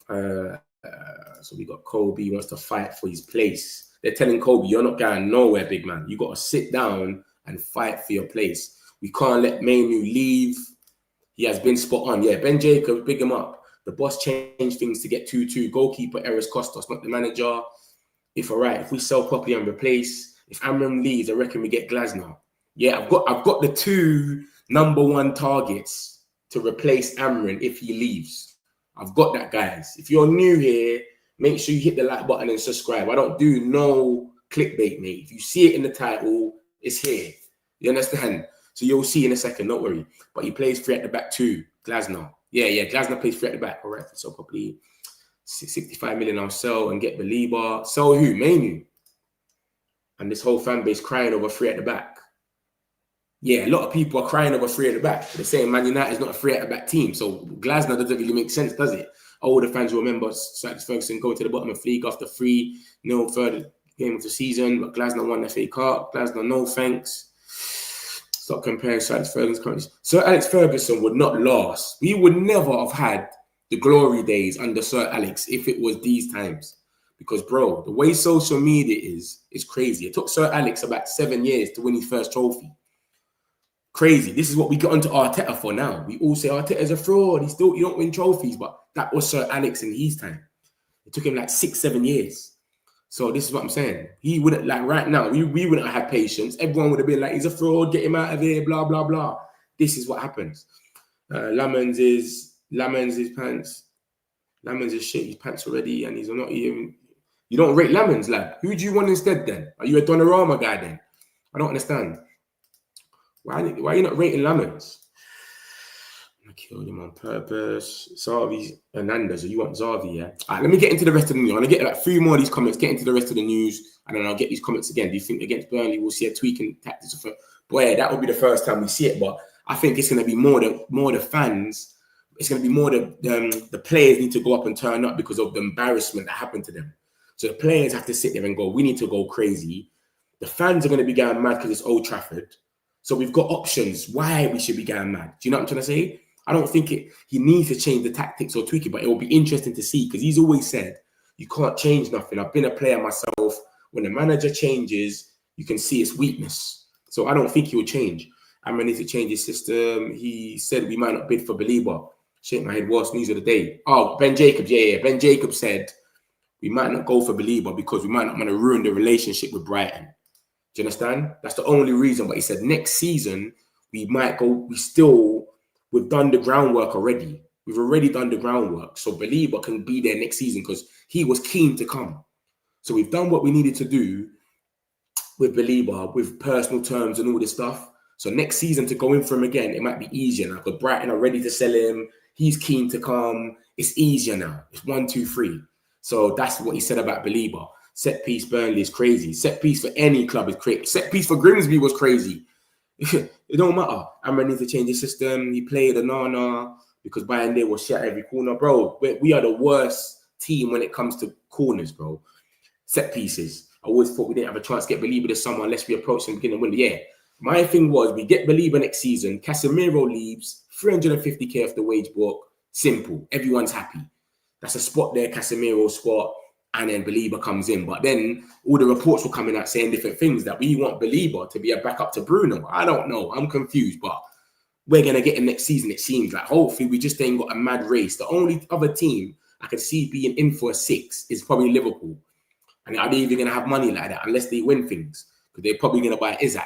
So we got Kobbie wants to fight for his place. They're telling Kobbie, you're not going nowhere, big man. You got to sit down and fight for your place. We can't let Mainoo leave. He has been spot on. Yeah, Ben Jacobs, big him up. The boss changed things to get 2-2. Goalkeeper errors cost us, not the manager. If we sell properly and replace. If Amorim leaves, I reckon we get Glasner. Yeah, I've got the 2 #1 targets to replace Amorim if he leaves. I've got that, guys. If you're new here, make sure you hit the like button and subscribe. I don't do no clickbait, mate. If you see it in the title, it's here. You understand? So you'll see in a second, don't worry. But he plays free at the back too, Glasner. Yeah, Glasner plays free at the back. All right, so probably 65 million I'll sell and get Baleba. Sell who? Mainoo. And this whole fan base crying over free at the back. Yeah, a lot of people are crying over free at the back. They're saying Man United is not a free at the back team. So Glasner doesn't really make sense, does it? All the fans will remember Sir Alex Ferguson going to the bottom of the league after 3-0 third game of the season, but Glasner won the FA Cup. Glasner, no thanks. Stop comparing Sir Alex Ferguson's currently. Sir Alex Ferguson would not last. We would never have had the glory days under Sir Alex if it was these times. Because, bro, the way social media is crazy. It took Sir Alex about 7 years to win his first trophy. Crazy. This is what we got onto Arteta for now. We all say Arteta's a fraud. He don't win trophies, but that was Sir Alex in his time. It took him like 6-7 years. So this is what I'm saying. He wouldn't, like right now, we wouldn't have had patience. Everyone would have been like, he's a fraud, get him out of here, blah, blah, blah. This is what happens. Lamens is pants. Lamens is shit, his pants already, and he's not even... You don't rate Lamens, lad. Who do you want instead then? Are you a Donnarumma guy then? I don't understand. Why are you not rating Lamens? I killed him on purpose. Xavi, Hernandez, or you want Xavi, yeah? All right, let me get into the rest of the news. I'm going to get like 3 more of these comments, get into the rest of the news, and then I'll get these comments again. Do you think against Burnley we'll see a tweaking tactics? Boy, that will be the first time we see it, but I think it's going to be more the fans. It's going to be more the players need to go up and turn up because of the embarrassment that happened to them. So the players have to sit there and go, we need to go crazy. The fans are going to be going mad because it's Old Trafford. So we've got options why we should be going mad. Do you know what I'm trying to say? I don't think he needs to change the tactics or tweak it, but it will be interesting to see because he's always said, you can't change nothing. I've been a player myself. When the manager changes, you can see its weakness. So I don't think he will change. Amorim needs to change his system. He said we might not bid for Baleba. Shake my head, worst news of the day. Oh, Ben Jacobs. Yeah. Ben Jacobs said we might not go for Baleba because we might not want to ruin the relationship with Brighton. Do you understand? That's the only reason. But he said next season, we might go, we've done the groundwork already. We've already done the groundwork. So Baleba can be there next season because he was keen to come. So we've done what we needed to do with Baleba, with personal terms and all this stuff. So next season to go in for him again, it might be easier now because Brighton are ready to sell him. He's keen to come. It's easier now. It's 1, 2, 3. So that's what he said about Baleba. Set piece Burnley is crazy. Set piece for any club is crazy. Set piece for Grimsby was crazy. It don't matter. Amorim needs to change his system. He played Onana because Bayern there was shit at every corner. Bro, we are the worst team when it comes to corners, bro. Set pieces. I always thought we didn't have a chance to get Baleba this summer unless we approach and begin to win. Yeah. My thing was we get Baleba next season. Casemiro leaves. 350k off the wage book. Simple. Everyone's happy. That's a spot there. Casemiro spot. And then Baleba comes in. But then all the reports were coming out saying different things that we want Baleba to be a backup to Bruno. I don't know. I'm confused. But we're going to get him next season, it seems like. Hopefully, we just ain't got a mad race. The only other team I could see being in for a 6 is probably Liverpool. And are they even going to have money like that unless they win things? Because they're probably going to buy Isaac.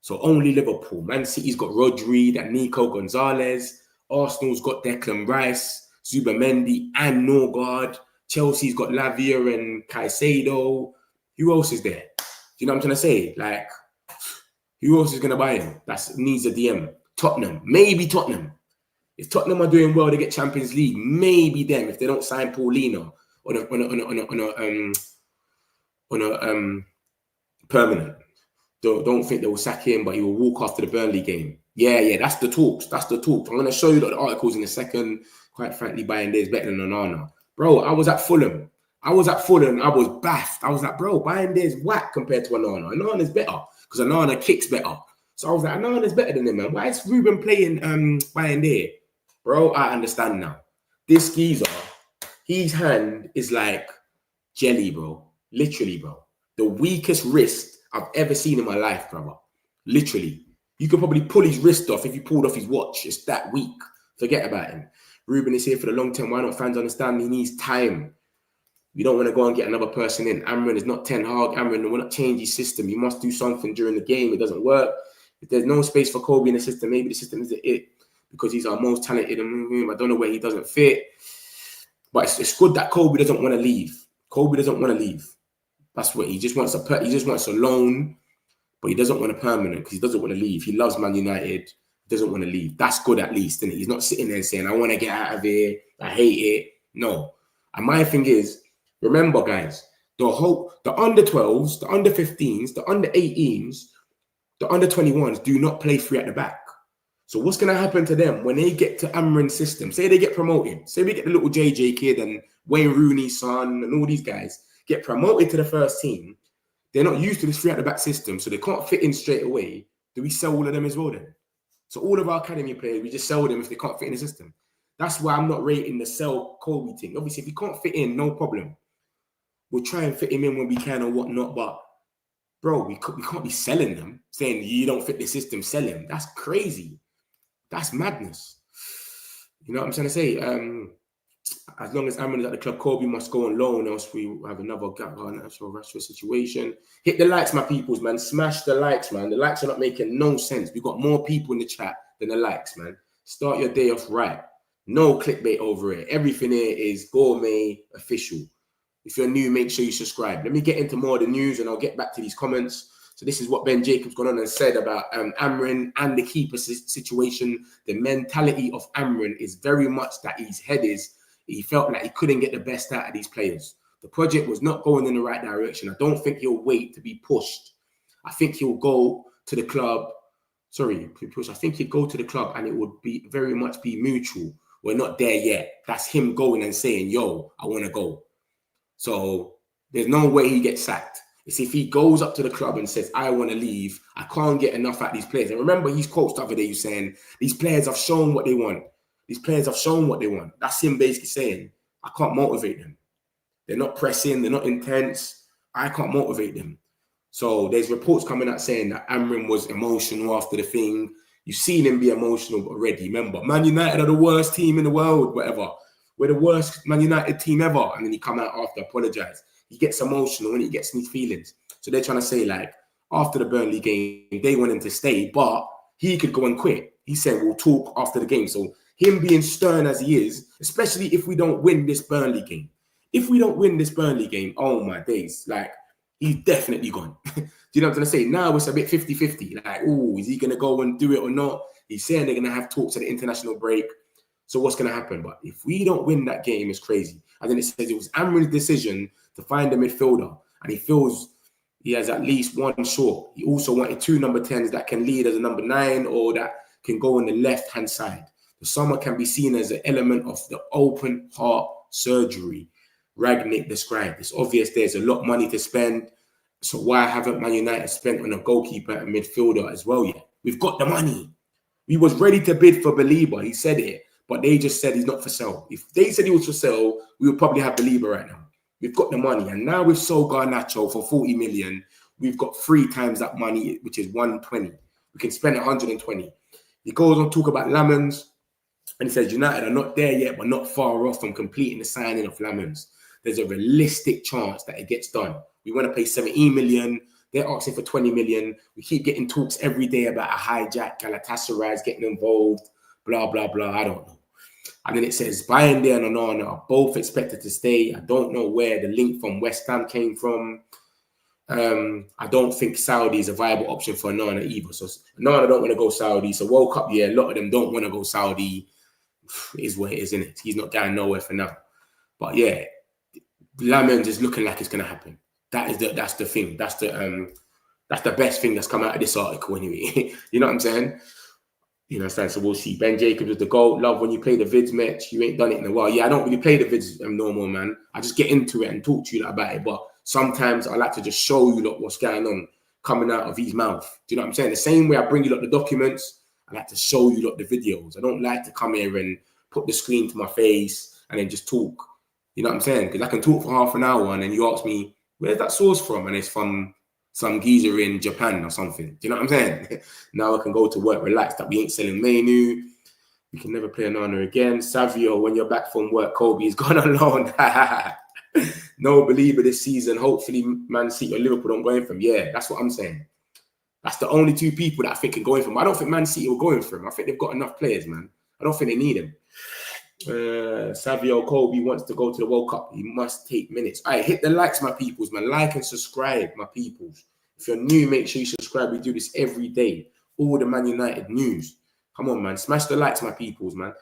So only Liverpool. Man City's got Rodri, that Nico Gonzalez. Arsenal's got Declan Rice, Zubamendi and Norgard. Chelsea's got Lavia and Caicedo. Who else is there? Do you know what I'm trying to say? Like, who else is going to buy him? That needs a DM. Tottenham. Maybe Tottenham. If Tottenham are doing well, they get Champions League. Maybe them if they don't sign Paulino on a permanent. Don't think they will sack him, but he will walk after the Burnley game. Yeah, that's the talks. That's the talks. I'm going to show you the articles in a second. Quite frankly, buying there is better than Onana. Bro, I was at Fulham. I was baffed. I was like, bro, buying there is whack compared to Onana. Onana's better because Onana kicks better. So I was like, Onana's better than him, man. Why is Ruben playing buying there? Bro, I understand now. This geezer, his hand is like jelly, bro. Literally, bro. The weakest wrist I've ever seen in my life, brother. Literally. You could probably pull his wrist off if you pulled off his watch. It's that weak. Forget about him. Ruben is here for the long term. Why don't fans understand he needs time? You don't want to go and get another person in. Amorim is not Ten Hag. Amorim will not change his system. You must do something during the game. It doesn't work. If there's no space for Kobbie in the system, maybe the system isn't it because he's our most talented. I don't know where he doesn't fit. But it's good that Kobbie doesn't want to leave. Kobbie doesn't want to leave. That's what he just wants. He just wants a loan, but he doesn't want a permanent because he doesn't want to leave. He loves Man United. Doesn't want to leave. That's good at least, isn't it? He's not sitting there saying, I want to get out of here. I hate it. No. And my thing is, remember, guys, the under 12s, the under 15s, the under 18s, the under 21s do not play free at the back. So what's going to happen to them when they get to Amorim's system? Say they get promoted. Say we get the little JJ kid and Wayne Rooney's son and all these guys get promoted to the first team. They're not used to this free at the back system, so they can't fit in straight away. Do we sell all of them as well then? So all of our academy players, we just sell them if they can't fit in the system. That's why I'm not rating the sell Kobbie thing. Obviously, if he can't fit in, no problem. We'll try and fit him in when we can or whatnot. But, bro, we can't be selling them, saying you don't fit the system, sell him. That's crazy. That's madness. You know what I'm trying to say? As long as Amorim is at the club, Kobbie must go on loan, else we have another natural situation. Hit the likes, my peoples, man. Smash the likes, man. The likes are not making no sense. We've got more people in the chat than the likes, man. Start your day off right. No clickbait over it. Everything here is gourmet official. If you're new, make sure you subscribe. Let me get into more of the news and I'll get back to these comments. So this is what Ben Jacobs gone on and said about Amorim and the keeper situation. The mentality of Amorim is very much that his head is, he felt like he couldn't get the best out of these players. The project was not going in the right direction. I don't think he'll wait to be pushed. I think he'll go to the club. Sorry, I think he'll go to the club and it would be very much be mutual. We're not there yet. That's him going and saying, yo, I want to go. So there's no way he gets sacked. It's if he goes up to the club and says, I want to leave. I can't get enough out of these players. And remember, he's quotes the other day, he's saying, these players have shown what they want. These players have shown what they want. That's him basically saying, I can't motivate them. They're not pressing. They're not intense. I can't motivate them. So there's reports coming out saying that Amorim was emotional after the thing. You've seen him be emotional already. Remember, Man United are the worst team in the world, whatever. We're the worst Man United team ever. And then he come out after, apologize. He gets emotional and he gets these feelings. So they're trying to say, like, after the Burnley game, they want him to stay, but he could go and quit. He said, we'll talk after the game. So him being stern as he is, especially if we don't win this Burnley game. If we don't win this Burnley game, oh my days, like, he's definitely gone. Do you know what I'm trying to say? Now it's a bit 50-50. Like, oh, is he going to go and do it or not? He's saying they're going to have talks at the international break. So what's going to happen? But if we don't win that game, it's crazy. And then it says it was Amorim's decision to find a midfielder. And he feels he has at least one short. He also wanted 2 number 10s that can lead as a number 9 or that can go on the left-hand side. The summer can be seen as an element of the open heart surgery Ragnick described. It's obvious there's a lot of money to spend. So why haven't Man United spent on a goalkeeper and midfielder as well yet? We've got the money. We was ready to bid for Baleba. He said it, but they just said he's not for sale. If they said he was for sale, we would probably have Baleba right now. We've got the money. And now we've sold Garnacho for 40 million. We've got 3 times that money, which is 120. We can spend 120. He goes on to talk about Lamens. And he says, United are not there yet, but not far off from completing the signing of Lamens. There's a realistic chance that it gets done. We want to pay 17 million. They're asking for 20 million. We keep getting talks every day about a hijack. Galatasaray is getting involved. Blah, blah, blah. I don't know. And then it says, Bayern and Onana are both expected to stay. I don't know where the link from West Ham came from. I don't think Saudi is a viable option for Onana either. So Onana don't want to go Saudi. So World Cup, yeah, a lot of them don't want to go Saudi. It is what it is, isn't it? He's not going nowhere for now. But yeah, Lamens is looking like it's going to happen. That's the thing. That's the best thing that's come out of this article anyway. You know what I'm saying? You know, so we'll see. Ben Jacobs with the goal. Love when you play the vids match. You ain't done it in a while. Yeah, I don't really play the vids normal, man. I just get into it and talk to you about it. But sometimes I like to just show you what's going on coming out of his mouth. Do you know what I'm saying? The same way I bring you the documents, I like to show you the videos. I don't like to come here and put the screen to my face and then just talk. You know what I'm saying? Because I can talk for half an hour and then you ask me, where's that source from? And it's from some geezer in Japan or something. Do you know what I'm saying? Now I can go to work, relax, that we ain't selling Mainoo. We can never play Onana again. Savio, when you're back from work, Kobbie is gone on loan. No Believer this season. Hopefully Man City or Liverpool don't go in for him. Yeah, that's what I'm saying. That's the only 2 people that I think can go in for him. I don't think Man City will go in for him. I think they've got enough players, man. I don't think they need him. Savio Kobbie wants to go to the World Cup. He must take minutes. All right, hit the likes, my peoples, man. Like and subscribe, my peoples. If you're new, make sure you subscribe. We do this every day. All the Man United news. Come on, man. Smash the likes, my peoples, man.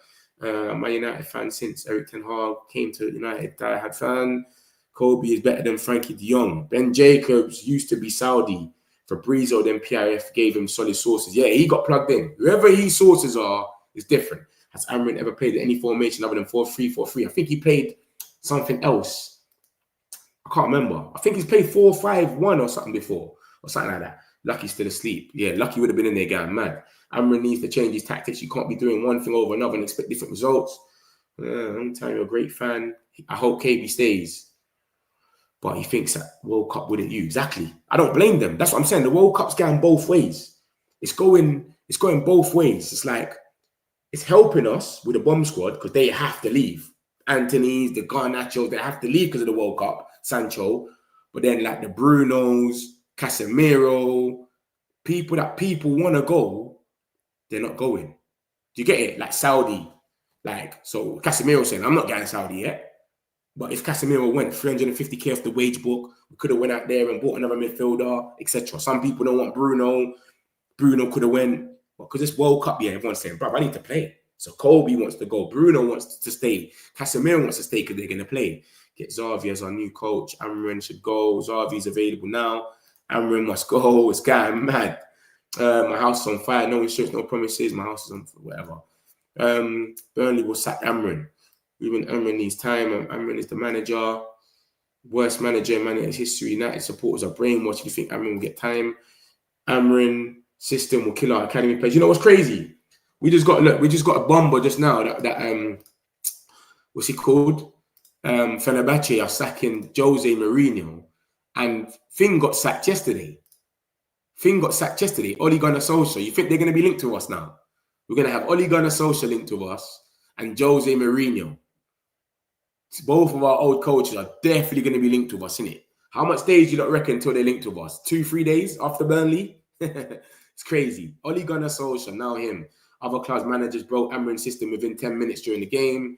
Man United fan since Eric Ten Hag came to United. I had fan. Kobbie is better than Frankie de Jong. Ben Jacobs used to be Saudi. Fabrizio, then PIF gave him solid sources. Yeah, he got plugged in. Whoever his sources are is different. Has Amorim ever played any formation other than 4-3-4-3? I think he played something else. I can't remember. I think he's played 4-5-1 or something before. Or something like that. Lucky's still asleep. Yeah, Lucky would have been in there going mad. Amorim needs to change his tactics. You can't be doing one thing over another and expect different results. I'm telling you, a great fan. I hope KB stays. But he thinks that World Cup wouldn't you. Exactly. I don't blame them. That's what I'm saying. The World Cup's going both ways. It's going both ways. It's like, it's helping us with the bomb squad because they have to leave. Anthony's, the Garnachos, they have to leave because of the World Cup. Sancho. But then like the Brunos, Casemiro, people want to go, they're not going. Do you get it? Like Saudi. Like, so Casemiro saying, I'm not going Saudi yet. But if Casemiro went 350k off the wage book, we could have went out there and bought another midfielder, etc. Some people don't want Bruno. Bruno could have went. But because it's World Cup, yeah, everyone's saying, bro, I need to play. So Kobbie wants to go. Bruno wants to stay. Casemiro wants to stay because they're going to play. Get Xavi as our new coach. Amorim should go. Xavi's available now. Amorim must go. It's getting mad. My house is on fire. No insurance, no promises. My house is on whatever. Burnley will sack Amorim. Even Amorim needs time. Amorim is the manager. Worst manager in Man United's history. United supporters are brainwashed. You think Amorim will get time? Amorim system will kill our academy players. You know what's crazy? We just got a bomber just now that what's he called? Fenerbahce are sacking Jose Mourinho, and Finn got sacked yesterday. Ole Gunnar Solskjaer. You think they're going to be linked to us now? We're going to have Ole Gunnar Solskjaer linked to us and Jose Mourinho. Both of our old coaches are definitely going to be linked to us, innit? How much days do you not reckon until they're linked to us? 2-3 days after Burnley? It's crazy. Ole Gunnar Solskjaer, now him. Other clubs managers broke Amorim's system within 10 minutes during the game.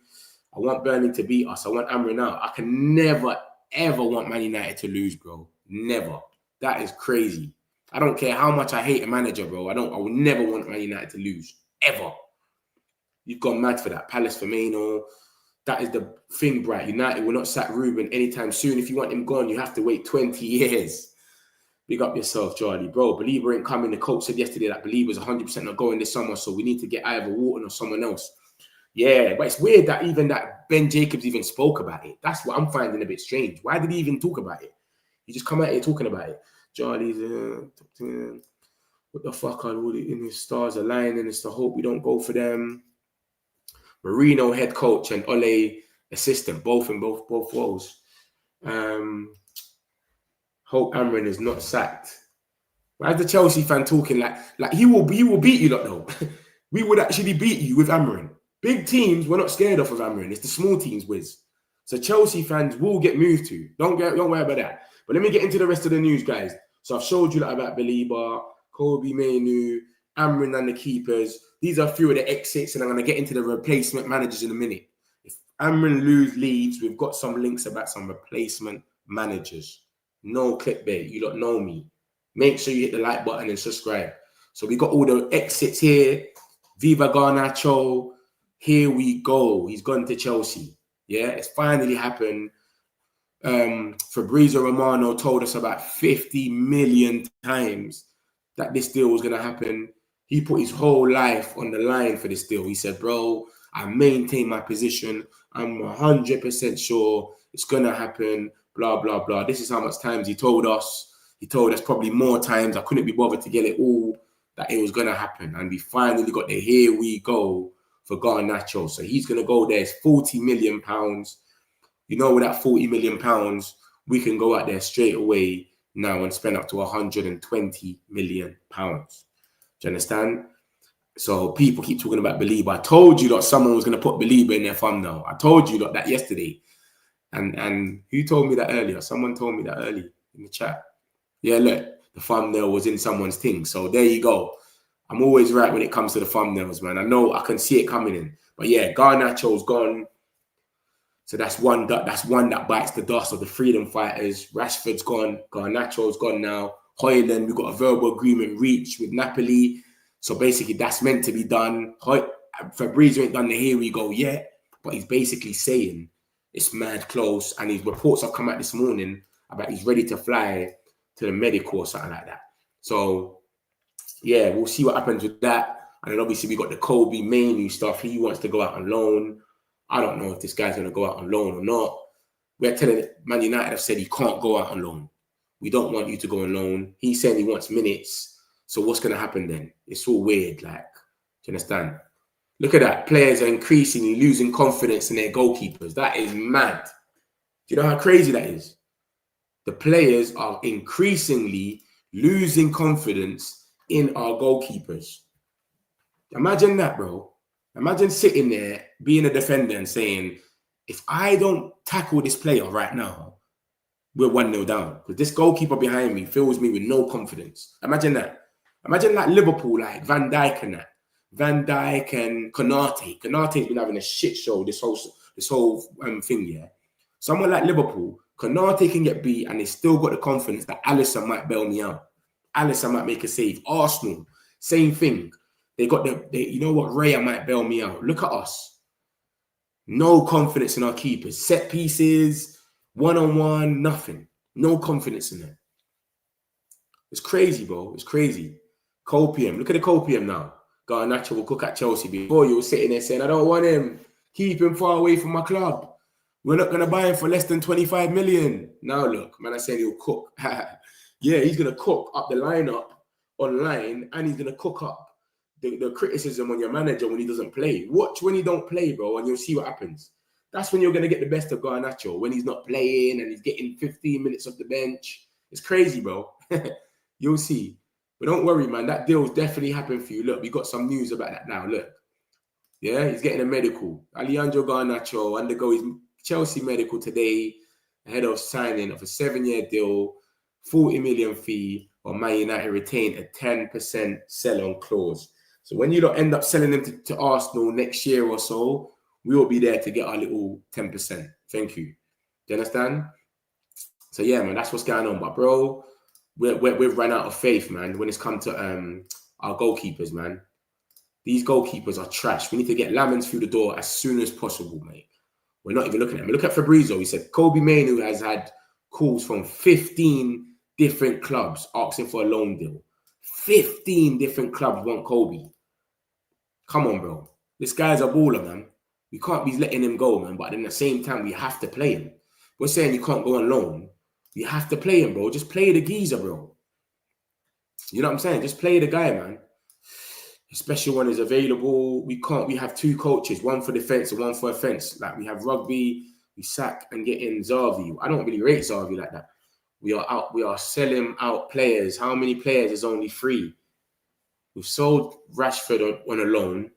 I want Burnley to beat us. I want Amorim out. I can never, ever want Man United to lose, bro. Never. That is crazy. I don't care how much I hate a manager, bro. I will never want Man United to lose. Ever. You've gone mad for that. Palace for Mainoo. That is the thing, Bright. United will not sack Ruben anytime soon. If you want him gone, you have to wait 20 years. Big up yourself, Charlie. Bro, Baleba ain't coming. The coach said yesterday that Baleba's 100% not going this summer, so we need to get either Wharton or someone else. Yeah, but it's weird that even that Ben Jacobs even spoke about it. That's what I'm finding a bit strange. Why did he even talk about it? He just come out here talking about it. Charlie's, what the fuck are all the in his stars aligning? It's to hope we don't go for them. Marino head coach and Ole assistant, both in both roles. Hope Amorim is not sacked. Why is the Chelsea fan talking like he will beat you lot though? We would actually beat you with Amorim. Big teams, we're not scared of Amorim. It's the small teams, Wiz. So Chelsea fans will get moved to. Don't worry about that. But let me get into the rest of the news, guys. So I've showed you about Baleba, Kobbie Mainoo, Amorim and the keepers. These are a few of the exits, and I'm going to get into the replacement managers in a minute. If Amorim leaves, we've got some links about some replacement managers. No clickbait. You don't know me. Make sure you hit the like button and subscribe. So we got all the exits here. Viva Garnacho. Here we go. He's gone to Chelsea. Yeah, it's finally happened. Fabrizio Romano told us about 50 million times that this deal was going to happen. He put his whole life on the line for this deal. He said, bro, I maintain my position. I'm 100% sure it's going to happen. Blah, blah, blah. This is how much times he told us. He told us probably more times. I couldn't be bothered to get it all that it was going to happen. And we finally got the here we go for Garnacho. So he's going to go there. It's £40 million. You know, with that £40 million, we can go out there straight away now and spend up to £120 million. Do you understand? So people keep talking about Baleba. I told you that someone was going to put Baleba in their thumbnail. I told you that yesterday. And who told me that earlier? Someone told me that early in the chat. Yeah, look, the thumbnail was in someone's thing. So there you go. I'm always right when it comes to the thumbnails, man. I know I can see it coming in. But yeah, Garnacho's gone. So that's one that bites the dust of the freedom fighters. Rashford's gone. Garnacho's gone now. Højlund, we've got a verbal agreement reached with Napoli. So basically, that's meant to be done. Fabrizio ain't done the here we go yet, but he's basically saying it's mad close. And his reports have come out this morning about he's ready to fly to the medical or something like that. So yeah, we'll see what happens with that. And then obviously we got the Kobbie Mainoo stuff. He wants to go out on loan. I don't know if this guy's going to go out on loan or not. We're telling Man United have said he can't go out on loan. We don't want you to go on loan. He's saying he wants minutes. So what's going to happen then? It's all weird. Like, do you understand? Look at that. Players are increasingly losing confidence in their goalkeepers. That is mad. Do you know how crazy that is? The players are increasingly losing confidence in our goalkeepers. Imagine that, bro. Imagine sitting there, being a defender and saying, if I don't tackle this player right now, we're 1-0 down. Because this goalkeeper behind me fills me with no confidence. Imagine that. Imagine like Liverpool, like Van Dijk and that. Van Dijk and Konate. Konate's been having a shit show this whole thing, yeah. Someone like Liverpool, Konate can get beat and they still got the confidence that Alisson might bail me out. Alisson might make a save. Arsenal, same thing. They got you know what, Raya might bail me out. Look at us. No confidence in our keepers. Set pieces, one-on-one, nothing. No confidence in them. It's crazy, bro. It's crazy. Copium. Look at the Copium now. Garnacho will cook at Chelsea. Before you were sitting there saying, I don't want him. Keep him far away from my club. We're not going to buy him for less than 25 million. Now look, man, I said he'll cook. Yeah, he's going to cook up the lineup online and he's going to cook up the criticism on your manager when he doesn't play. Watch when he don't play, bro, and you'll see what happens. That's when you're going to get the best of Garnacho, when he's not playing and he's getting 15 minutes off the bench. It's crazy, bro. You'll see. But don't worry, man. That deal's definitely happened for you. Look, we got some news about that now. Look. Yeah, he's getting a medical. Alejandro Garnacho undergo his Chelsea medical today ahead of signing of a 7-year deal, 40 million fee, while Man United retain a 10% sell-on clause. So when you don't end up selling them to Arsenal next year or so, we will be there to get our little 10%. Thank you. Do you understand? So yeah, man, that's what's going on. But bro, we've run out of faith, man, when it's come to our goalkeepers, man. These goalkeepers are trash. We need to get Lamens through the door as soon as possible, mate. We're not even looking at him. Look at Fabrizio. He said Kobbie Mainoo has had calls from 15 different clubs asking for a loan deal. 15 different clubs want Kobbie. Come on, bro. This guy's a baller, man. We can't be letting him go, man. But at the same time, we have to play him. We're saying you can't go on loan. We have to play him, bro. Just play the geezer, bro. You know what I'm saying? Just play the guy, man. A special one is available. We have two coaches, one for defense and one for offense. Like we have rugby, we sack and get in Xavi. I don't really rate Xavi like that. We are selling out players. How many players is only 3? We've sold Rashford on a loan,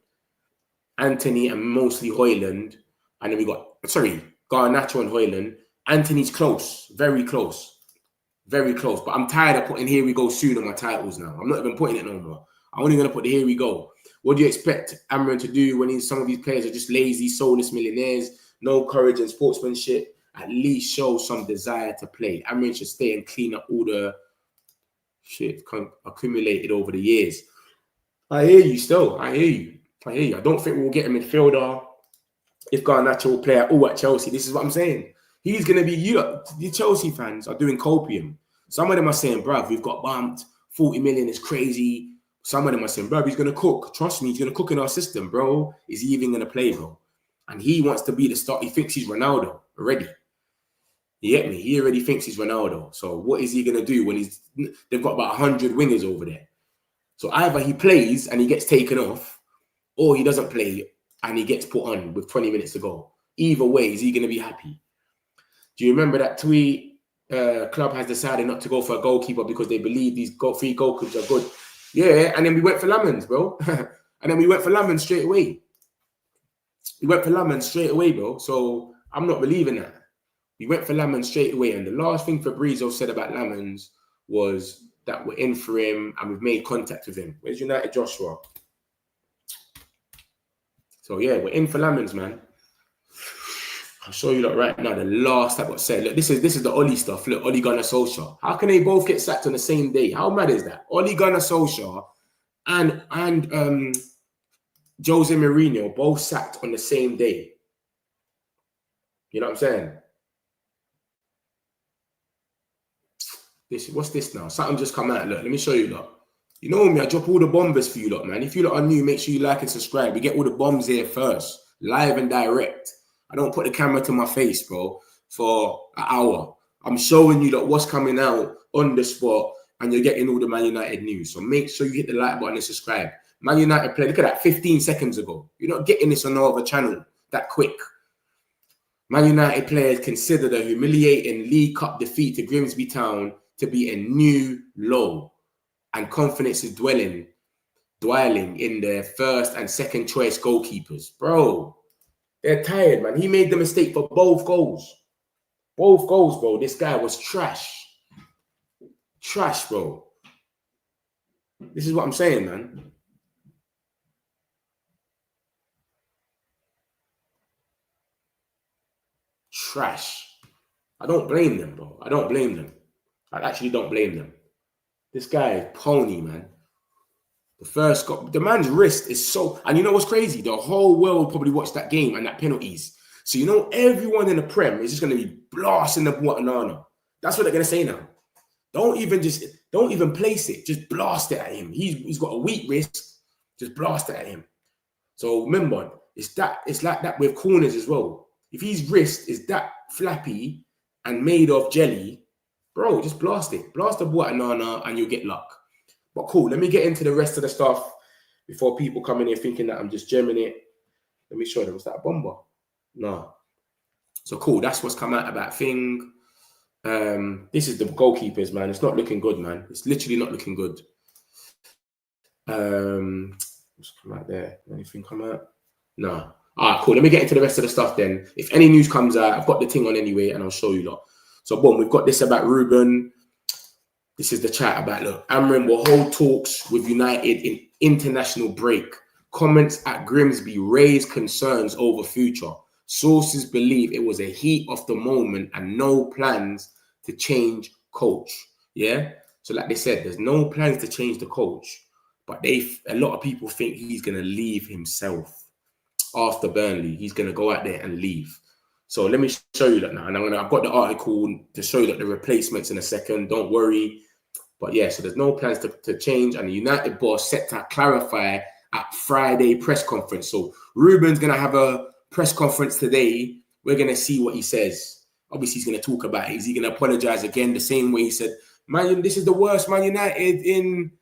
Anthony and mostly Højlund. And then we got, Garnacho and Højlund. Anthony's close, very close. Very close. But I'm tired of putting here we go soon on my titles now. I'm not even putting it no more. I'm only going to put the here we go. What do you expect Amorim to do when some of these players are just lazy, soulless millionaires, no courage and sportsmanship? At least show some desire to play. Amorim should stay and clean up all the shit accumulated over the years. I hear you still. I hear you. I don't think we'll get a midfielder if Garnacho will play at all at Chelsea. This is what I'm saying. He's going to be, the Chelsea fans are doing copium. Some of them are saying, bruv, we've got bumped. 40 million is crazy. Some of them are saying, bruv, he's going to cook. Trust me, he's going to cook in our system, bro. Is he even going to play, bro? And he wants to be the star. He thinks he's Ronaldo already. You get me? He already thinks he's Ronaldo. So what is he going to do when they've got about 100 wingers over there? So either he plays and he gets taken off, or he doesn't play and he gets put on with 20 minutes to go. Either way, is he going to be happy? Do you remember that tweet? Club has decided not to go for a goalkeeper because they believe these 3 goalkeepers are good. Yeah, and then we went for Lamens, bro. And then we went for Lamens straight away. Bro. So I'm not believing that. We went for Lamens straight away. And the last thing Fabrizio said about Lamens was that we're in for him and we've made contact with him. Where's United Joshua? So yeah, we're in for Lamins, man. I'll show you lot right now the last that got said. Look, this is the Oli stuff. Look, Ole Gunnar Solskjaer. How can they both get sacked on the same day? How mad is that? Ole Gunnar Solskjaer and Jose Mourinho both sacked on the same day. You know what I'm saying? What's this now? Something just come out. Look, let me show you lot. You know me, I drop all the bombers for you lot, man. If you lot are new, make sure you like and subscribe. We get all the bombs here first, live and direct. I don't put the camera to my face, bro, for an hour. I'm showing you lot what's coming out on the spot, and you're getting all the Man United news. So make sure you hit the like button and subscribe. Man United play, look at that, 15 seconds ago. You're not getting this on no other channel that quick. Man United players consider the humiliating League Cup defeat to Grimsby Town to be a new low, and confidence is dwelling in their first and second choice goalkeepers. Bro, they're tired, man. He made the mistake for both goals. Both goals, bro. This guy was trash. Trash, bro. This is what I'm saying, man. Trash. I don't blame them, bro. I don't blame them. I actually don't blame them. This guy is pony, man. The man's wrist is so... And you know what's crazy? The whole world probably watched that game and that penalties. So you know everyone in the Prem is just going to be blasting the banana. That's what they're going to say now. Don't even place it. Just blast it at him. He's got a weak wrist. Just blast it at him. So remember, it's like that with corners as well. If his wrist is that flappy and made of jelly, bro, just blast it. Blast the banana and you'll get luck. But cool, let me get into the rest of the stuff before people come in here thinking that I'm just jamming it. Let me show them. Was that a bomber? No. So cool, that's what's come out of that thing. This is the goalkeepers, man. It's not looking good, man. It's literally not looking good. What's come out there? Anything come out? No. All right, cool. Let me get into the rest of the stuff then. If any news comes out, I've got the thing on anyway, and I'll show you lot. So boom, we've got this about Ruben. This is the chat about, look, Amorim will hold talks with United in international break. Comments at Grimsby raise concerns over future. Sources believe it was a heat of the moment and no plans to change coach. Yeah? So like they said, there's no plans to change the coach. But a lot of people think he's going to leave himself after Burnley. He's going to go out there and leave. So let me show you that now. And I've got the article to show you that the replacements in a second. Don't worry. But yeah, so there's no plans to change. And the United boss set to clarify at Friday press conference. So Ruben's going to have a press conference today. We're going to see what he says. Obviously, he's going to talk about it. Is he going to apologize again the same way he said, man, this is the worst Man United in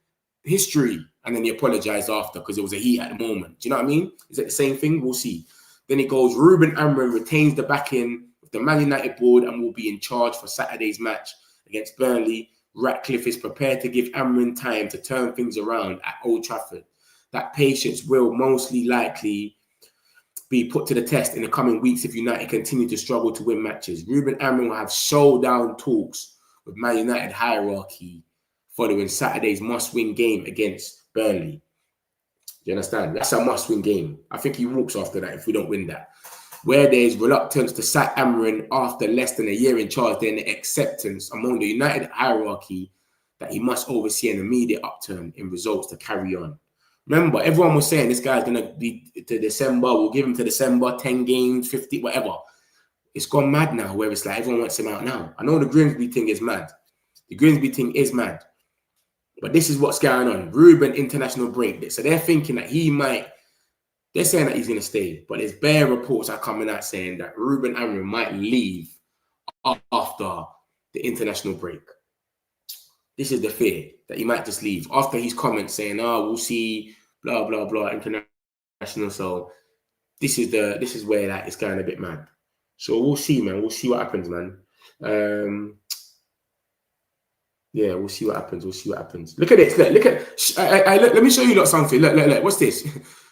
history? And then he apologized after because it was a heat at the moment. Do you know what I mean? Is it the same thing? We'll see. Then it goes, Ruben Amorim retains the backing of the Man United board and will be in charge for Saturday's match against Burnley. Ratcliffe is prepared to give Amorim time to turn things around at Old Trafford. That patience will mostly likely be put to the test in the coming weeks if United continue to struggle to win matches. Ruben Amorim will have showdown talks with Man United hierarchy following Saturday's must-win game against Burnley. Do you understand? That's a must-win game. I think he walks after that if we don't win that. Where there is reluctance to sack Amorim after less than a year in charge, then the acceptance among the United hierarchy that he must oversee an immediate upturn in results to carry on. Remember, everyone was saying this guy's going to be to December. We'll give him to December, 10 games, 50, whatever. It's gone mad now where it's like everyone wants him out now. I know the Grimsby thing is mad. The Grimsby thing is mad. But this is what's going on. Ruben international break. So they're thinking that he might... They're saying that he's going to stay, but there's bare reports are coming out saying that Ruben Amorim might leave after the international break. This is the fear, that he might just leave after his comments saying, "Oh, we'll see, blah blah blah, international." So this is where that is going a bit mad. So we'll see, man. We'll see what happens, man. Yeah, we'll see what happens. We'll see what happens. Look at this. Look at. Let me show you something. Look. What's this?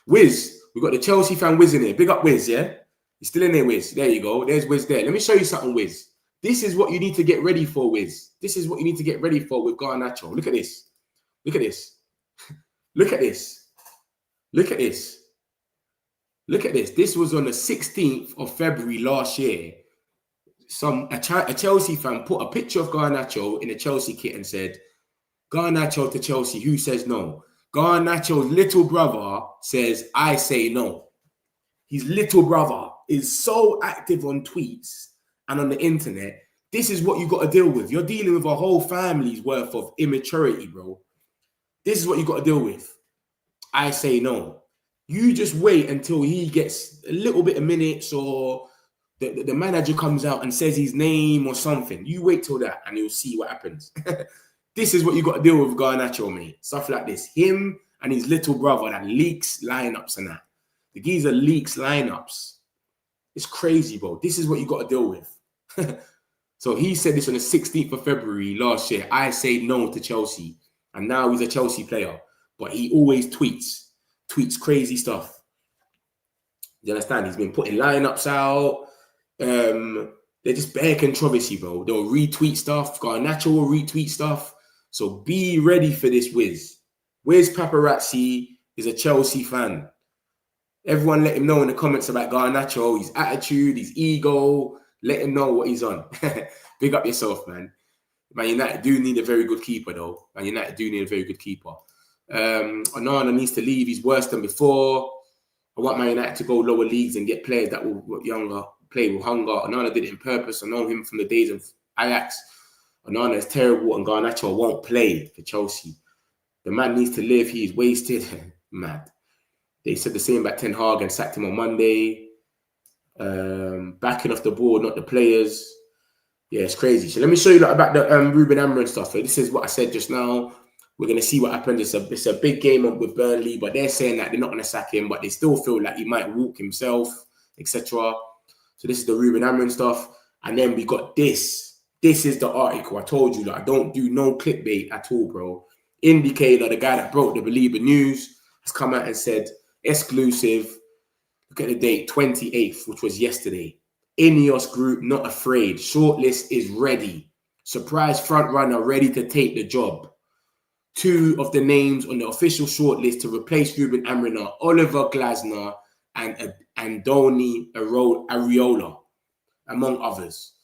Wiz. We've got the Chelsea fan Wiz in here. Big up Wiz, yeah? He's still in there, Wiz. There you go. There's Wiz there. Let me show you something, Wiz. This is what you need to get ready for, Wiz. This is what you need to get ready for with Garnacho. Look at this. Look at this. Look at this. Look at this. Look at this. This was on the 16th of February last year. A Chelsea fan put a picture of Garnacho in a Chelsea kit and said, Garnacho to Chelsea, who says no? Garnacho's little brother says, I say no. His little brother is so active on tweets and on the internet. This is what you got to deal with. You're dealing with a whole family's worth of immaturity, bro. This is what you got to deal with. I say no. You just wait until he gets a little bit of minutes or the manager comes out and says his name or something. You wait till that and you'll see what happens. This is what you got to deal with Garnacho, mate. Stuff like this. Him and his little brother that leaks lineups and that. The geezer leaks lineups. It's crazy, bro. This is what you got to deal with. So he said this on the 16th of February last year. I say no to Chelsea. And now he's a Chelsea player. But he always tweets crazy stuff. You understand? He's been putting lineups out. They're just bare controversy, bro. They'll retweet stuff. Garnacho will retweet stuff. So be ready for this Wiz. Wiz Paparazzi is a Chelsea fan. Everyone let him know in the comments about Garnacho, his attitude, his ego. Let him know what he's on. Big up yourself, man. Man United do need a very good keeper, though. Man United do need a very good keeper. Onana needs to leave. He's worse than before. I want Man United to go lower leagues and get players that will younger, play with hunger. Onana did it on purpose. I know him from the days of Ajax. Onana is terrible and Garnacho won't play for Chelsea. The man needs to live. He is wasted. Mad. They said the same about Ten Hag and sacked him on Monday. Backing off the board, not the players. Yeah, it's crazy. So let me show you about the Ruben Amorim stuff. So this is what I said just now. We're going to see what happens. It's a big game with Burnley, but they're saying that they're not going to sack him, but they still feel like he might walk himself, etc. So this is the Ruben Amorim stuff. And then we got this. This is the article. I told you that I don't do no clickbait at all, bro. Indicator, the guy that broke the Baleba news, has come out and said, exclusive. Look at the date, 28th, which was yesterday. Ineos Group not afraid. Shortlist is ready. Surprise front runner ready to take the job. 2 of the names on the official shortlist to replace Ruben Amorim are Oliver Glasner and Andoni Areola, among others.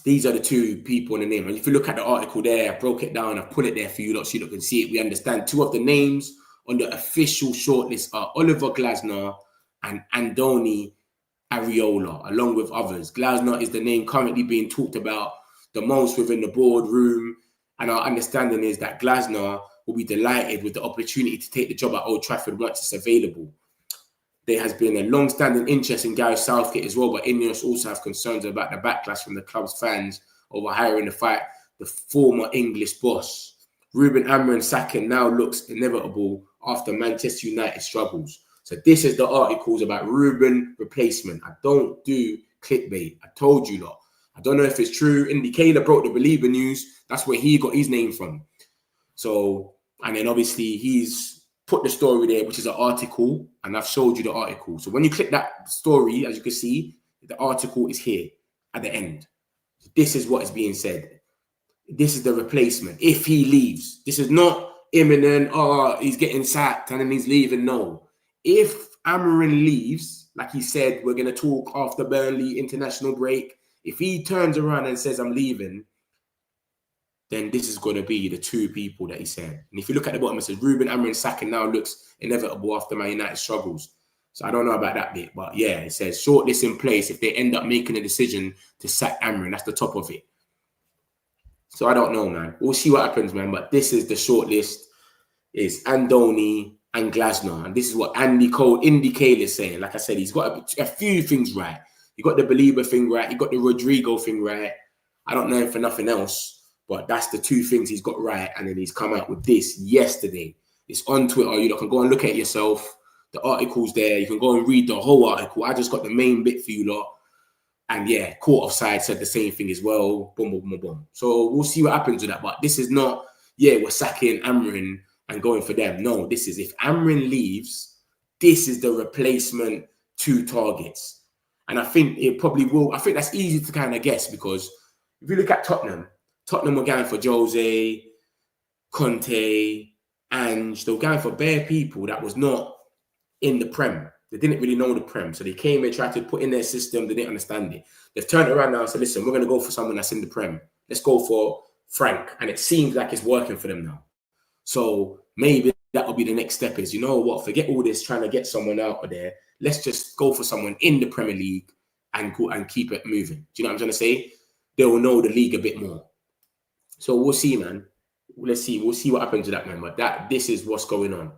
These are the 2 people in the name. And if you look at the article there, I broke it down, I've put it there for you lot so you can see it. We understand 2 of the names on the official shortlist are Oliver Glasner and Andoni Areola, along with others. Glasner is the name currently being talked about the most within the boardroom. And our understanding is that Glasner will be delighted with the opportunity to take the job at Old Trafford once it's available. There has been a long-standing interest in Gareth Southgate as well, but Ineos also have concerns about the backlash from the club's fans over hiring the former English boss. Ruben Amorim sacking now looks inevitable after Manchester United struggles. So this is the articles about Ruben replacement. I don't do clickbait. I told you lot. I don't know if it's true. Indicator broke the Baleba news. That's where he got his name from. So, and then obviously he's put the story there, which is an article, and I've showed you the article. So when you click that story, as you can see, the article is here at the end. This is what is being said. This is the replacement. If he leaves, this is not imminent. Oh, he's getting sacked and then he's leaving. No. If Amorim leaves, like he said, we're going to talk after Burnley international break. If he turns around and says, I'm leaving, then this is going to be the 2 people that he said. And if you look at the bottom, it says Ruben Amorim sacking now looks inevitable after Man United struggles. So I don't know about that bit. But yeah, it says shortlist in place if they end up making a decision to sack Amorim. That's the top of it. So I don't know, man. We'll see what happens, man. But this is the shortlist. Is Andoni and Glasner. And this is what Andy Cole Indicator is saying. Like I said, he's got a few things right. He got the Baleba thing right. He got the Rodrigo thing right. I don't know him for nothing else. But that's the 2 things he's got right. And then he's come out with this yesterday. It's on Twitter. You can go and look at it yourself. The article's there. You can go and read the whole article. I just got the main bit for you lot. And yeah, Court Offside said the same thing as well. Boom, boom, boom, boom. So we'll see what happens with that. But this is not, we're sacking Amorim and going for them. No, this is if Amorim leaves, this is the replacement 2 targets. And I think it probably will. I think that's easy to kind of guess because if you look at Tottenham were going for Jose, Conte, Ange. They were going for bare people that was not in the Prem. They didn't really know the Prem. So they came and tried to put in their system. They didn't understand it. They've turned around now and said, listen, we're going to go for someone that's in the Prem. Let's go for Frank. And it seems like it's working for them now. So maybe that will be the next step is, you know what, forget all this trying to get someone out of there. Let's just go for someone in the Premier League and go and keep it moving. Do you know what I'm trying to say? They will know the league a bit more. So we'll see, man. Let's see. We'll see what happens to that, man. But this is what's going on.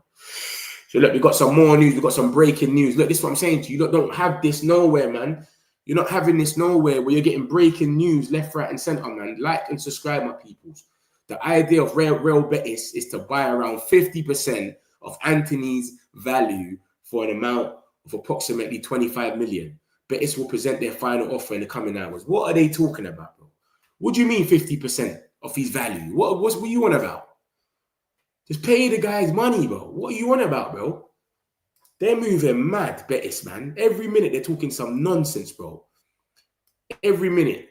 So look, we got some more news. We've got some breaking news. Look, this is what I'm saying to you. Look, don't have this nowhere, man. You're not having this nowhere where you're getting breaking news left, right, and centre, man. Like and subscribe, my peoples. The idea of Real Betis is to buy around 50% of Anthony's value for an amount of approximately 25 million. Betis will present their final offer in the coming hours. What are they talking about, bro? What do you mean 50% of his value? What are you on about? Just pay the guys money, bro. What are you on about, bro? They're moving mad, Betis, man. Every minute they're talking some nonsense, bro. Every minute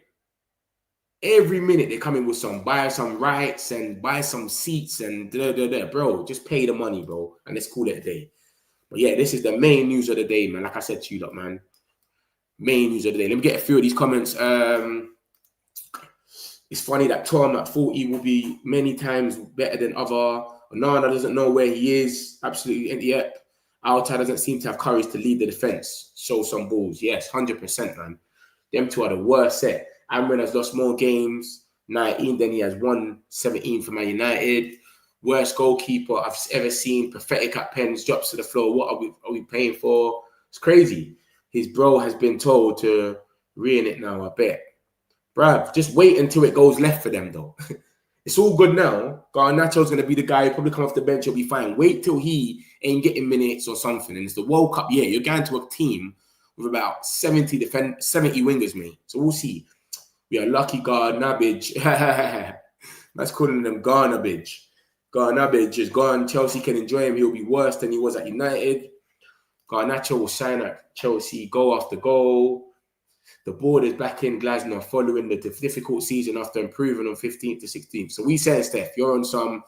they're coming with buy some rights and buy some seats and bro. Just pay the money, bro, and let's call it a day. But yeah, this is the main news of the day, man. Like I said to you, lot, man. Main news of the day. Let me get a few of these comments. It's funny that Tom at 40 will be many times better than other. Onana doesn't know where he is. Absolutely, yep. Alta doesn't seem to have courage to lead the defense. Show some balls. Yes, 100%, man. Them two are the worst set. Amorim has lost more games, 19, than he has won 17 for Man United. Worst goalkeeper I've ever seen. Pathetic at pens, drops to the floor. What are we paying for? It's crazy. His bro has been told to re-in it now, I bet. Bruv, just wait until it goes left for them, though. It's all good now. Garnacho's going to be the guy who'll probably come off the bench. He'll be fine. Wait till he ain't getting minutes or something. And it's the World Cup year. You're going to a team with about 70 wingers, mate. So we'll see. We are lucky Garnabage. That's calling them Garnabage. Garnabage is gone. Chelsea can enjoy him. He'll be worse than he was at United. Garnacho will shine at Chelsea goal after goal. The board is back in Glasgow following the difficult season after improving on 15th to 16th. So we said, Steph, you're on some,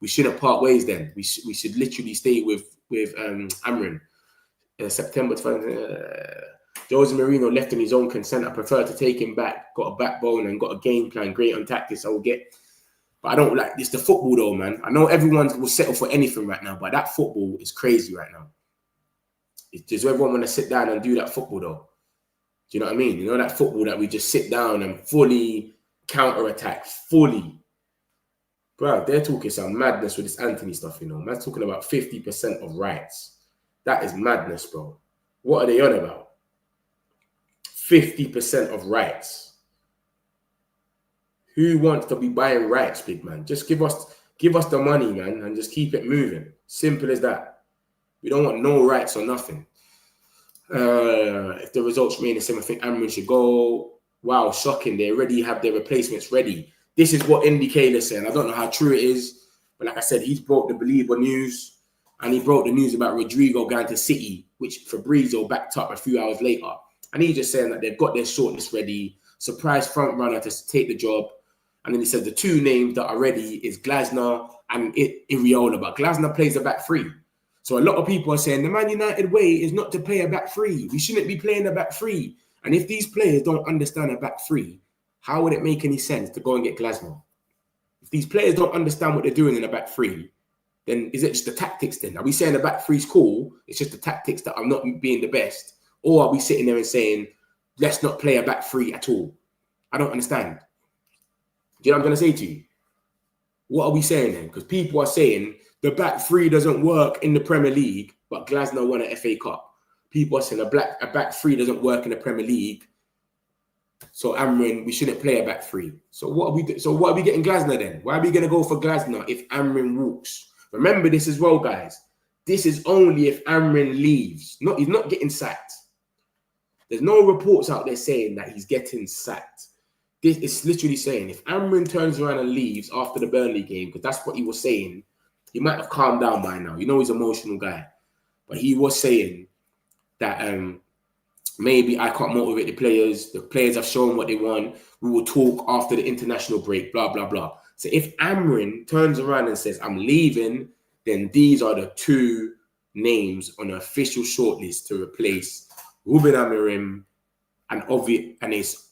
we shouldn't part ways then. We should literally stay with Amorim. September 20th. Jose Mourinho left on his own consent. I prefer to take him back. Got a backbone and got a game plan. Great on tactics. I will get. But I don't like this. The football though, man. I know everyone will settle for anything right now, but that football is crazy right now. Does everyone want to sit down and do that football though? Do you know what I mean? You know that football that we just sit down and fully counter-attack, fully. Bro, they're talking some madness with this Anthony stuff, you know. Man's talking about 50% of rights. That is madness, bro. What are they on about? 50% of rights. Who wants to be buying rights, big man? Just give us the money, man, and just keep it moving. Simple as that. We don't want no rights or nothing. If the results remain the same, I think Amorim should go. Wow, shocking. They already have their replacements ready. This is what Indicator's saying. I don't know how true it is, but like I said, he's brought the Baleba news, and he brought the news about Rodrigo going to City, which Fabrizio backed up a few hours later. And he's just saying that they've got their shortlist ready, surprise front runner to take the job. And then he said the two names that are ready is Glasner and Iriola, but Glasner plays the back three. So a lot of people are saying the Man United way is not to play a back three. We shouldn't be playing a back three. And if these players don't understand a back three, how would it make any sense to go and get Glasner? If these players don't understand what they're doing in a back three, then is it just the tactics then? Are we saying the back three's cool? It's just the tactics that are not being the best. Or are we sitting there and saying, let's not play a back three at all? I don't understand. Do you know what I'm going to say to you? What are we saying then? Because people are saying the back three doesn't work in the Premier League, but Glasner won an FA Cup. People are saying a back three doesn't work in the Premier League, so Amorim, we shouldn't play a back three. So what are we getting Glasner then? Why are we going to go for Glasner if Amorim walks? Remember this as well, guys. This is only if Amorim leaves. He's not getting sacked. There's no reports out there saying that he's getting sacked. This is literally saying if Amorim turns around and leaves after the Burnley game, because that's what he was saying. He might have calmed down by now. You know he's an emotional guy. But he was saying that maybe I can't motivate the players. The players have shown what they want. We will talk after the international break, blah, blah, blah. So if Amorim turns around and says, I'm leaving, then these are the two names on the official shortlist to replace Ruben Amorim and it's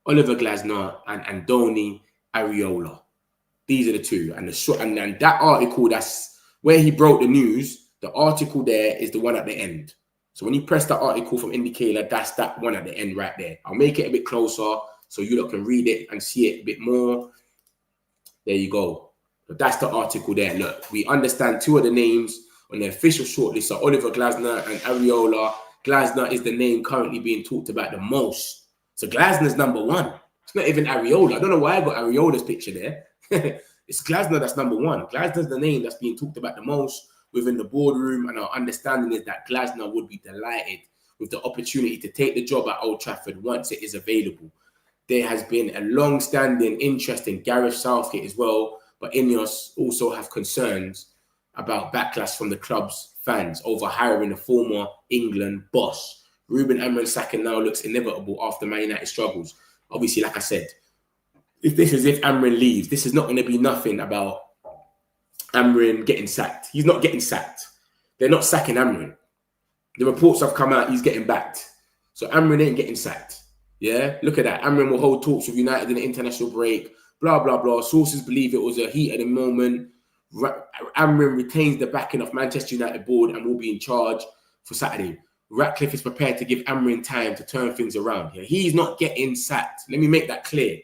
Oliver Glasner and Andoni Areola. These are the two. And and that article, that's where he broke the news. The article there is the one at the end. So when you press the article from Indicator, that's that one at the end right there. I'll make it a bit closer so you lot can read it and see it a bit more. There you go. But that's the article there. Look, we understand two of the names on the official shortlist are Oliver Glasner and Areola. Glasner is the name currently being talked about the most. So Glasner's number one. It's not even Areola. I don't know why I got Areola's picture there. It's Glasner that's number one. Glasner's the name that's being talked about the most within the boardroom, and our understanding is that Glasner would be delighted with the opportunity to take the job at Old Trafford once it is available. There has been a long-standing interest in Gareth Southgate as well, but Ineos also have concerns about backlash from the club's fans over hiring a former England boss. Ruben Amorim's sacking now looks inevitable after Man United struggles. Obviously, like I said, if Amorim leaves, this is not going to be nothing about Amorim getting sacked. He's not getting sacked. They're not sacking Amorim. The reports have come out, he's getting backed. So Amorim ain't getting sacked. Yeah, look at that. Amorim will hold talks with United in the international break. Blah, blah, blah. Sources believe it was a heat at the moment. Amorim retains the backing of Manchester United board and will be in charge for Saturday. Ratcliffe is prepared to give Amorim time to turn things around. Yeah, he's not getting sacked. Let me make that clear.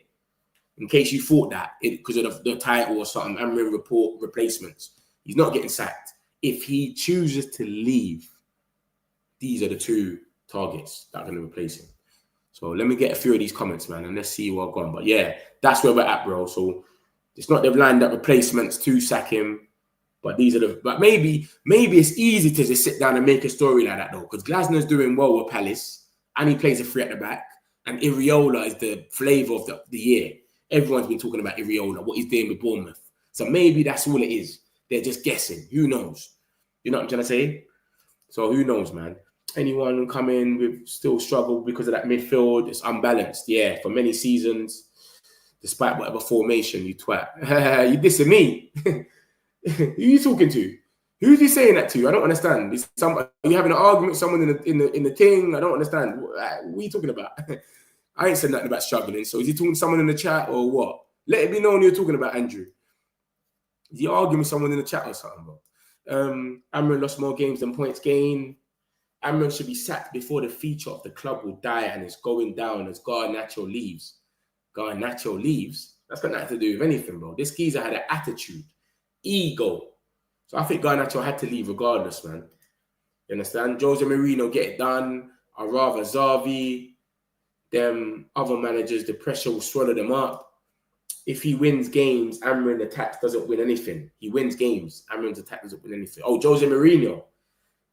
In case you thought that because of the title or something, Amorim report replacements. He's not getting sacked. If he chooses to leave, these are the two targets that are going to replace him. So let me get a few of these comments, man, and let's see what I've gone. But yeah, that's where we're at, bro. So it's not they've lined up replacements to sack him, but these are the. But maybe it's easy to just sit down and make a story like that though, because Glasner's doing well with Palace and he plays a free at the back, and Areola is the flavour of the year. Everyone's been talking about Areola, what he's doing with Bournemouth. So maybe that's all it is. They're just guessing. Who knows? You know what I'm trying to say? So who knows, man? Anyone come in with still struggle because of that midfield? It's unbalanced. Yeah, for many seasons, despite whatever formation, you twat. You dissing me. Who are you talking to? Who's you saying that to? I don't understand. Are you having an argument with someone in the thing? I don't understand. What are you talking about? I ain't said nothing about struggling. So is he talking to someone in the chat or what? Let it be known you're talking about Andrew. Is he arguing with someone in the chat or something, bro? Amorim lost more games than points gained. Amorim should be sacked before the future of the club will die and it's going down as Garnacho leaves. Garnacho leaves? That's got nothing to do with anything, bro. This geezer had an attitude, ego. So I think Garnacho had to leave regardless, man. You understand? Jose Mourinho get it done. Or rather Xavi. Them other managers, the pressure will swallow them up. If he wins games, Amorim's attack doesn't win anything. He wins games, Amorim's attack doesn't win anything. Oh, Jose Mourinho.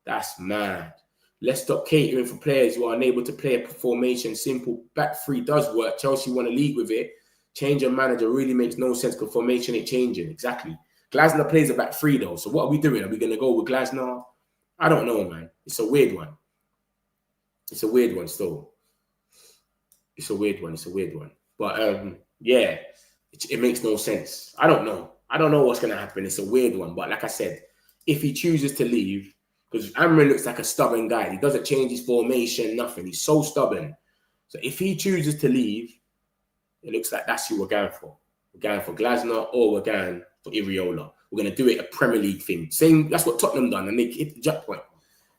That's mad. Let's stop catering for players who are unable to play a formation. Simple back three does work. Chelsea won a league with it. Change of manager really makes no sense because formation ain't changing. Exactly. Glasner plays a back three though. So what are we doing? Are we going to go with Glasner? I don't know, man. It's a weird one. It's a weird one still. It's a weird one. But yeah, it makes no sense. I don't know. I don't know what's going to happen. It's a weird one. But like I said, if he chooses to leave, because Amorim looks like a stubborn guy. He doesn't change his formation, nothing. He's so stubborn. So if he chooses to leave, it looks like that's who we're going for. We're going for Glasner or we're going for Areola. We're going to do it a Premier League thing. Same, that's what Tottenham done and they hit the jackpot.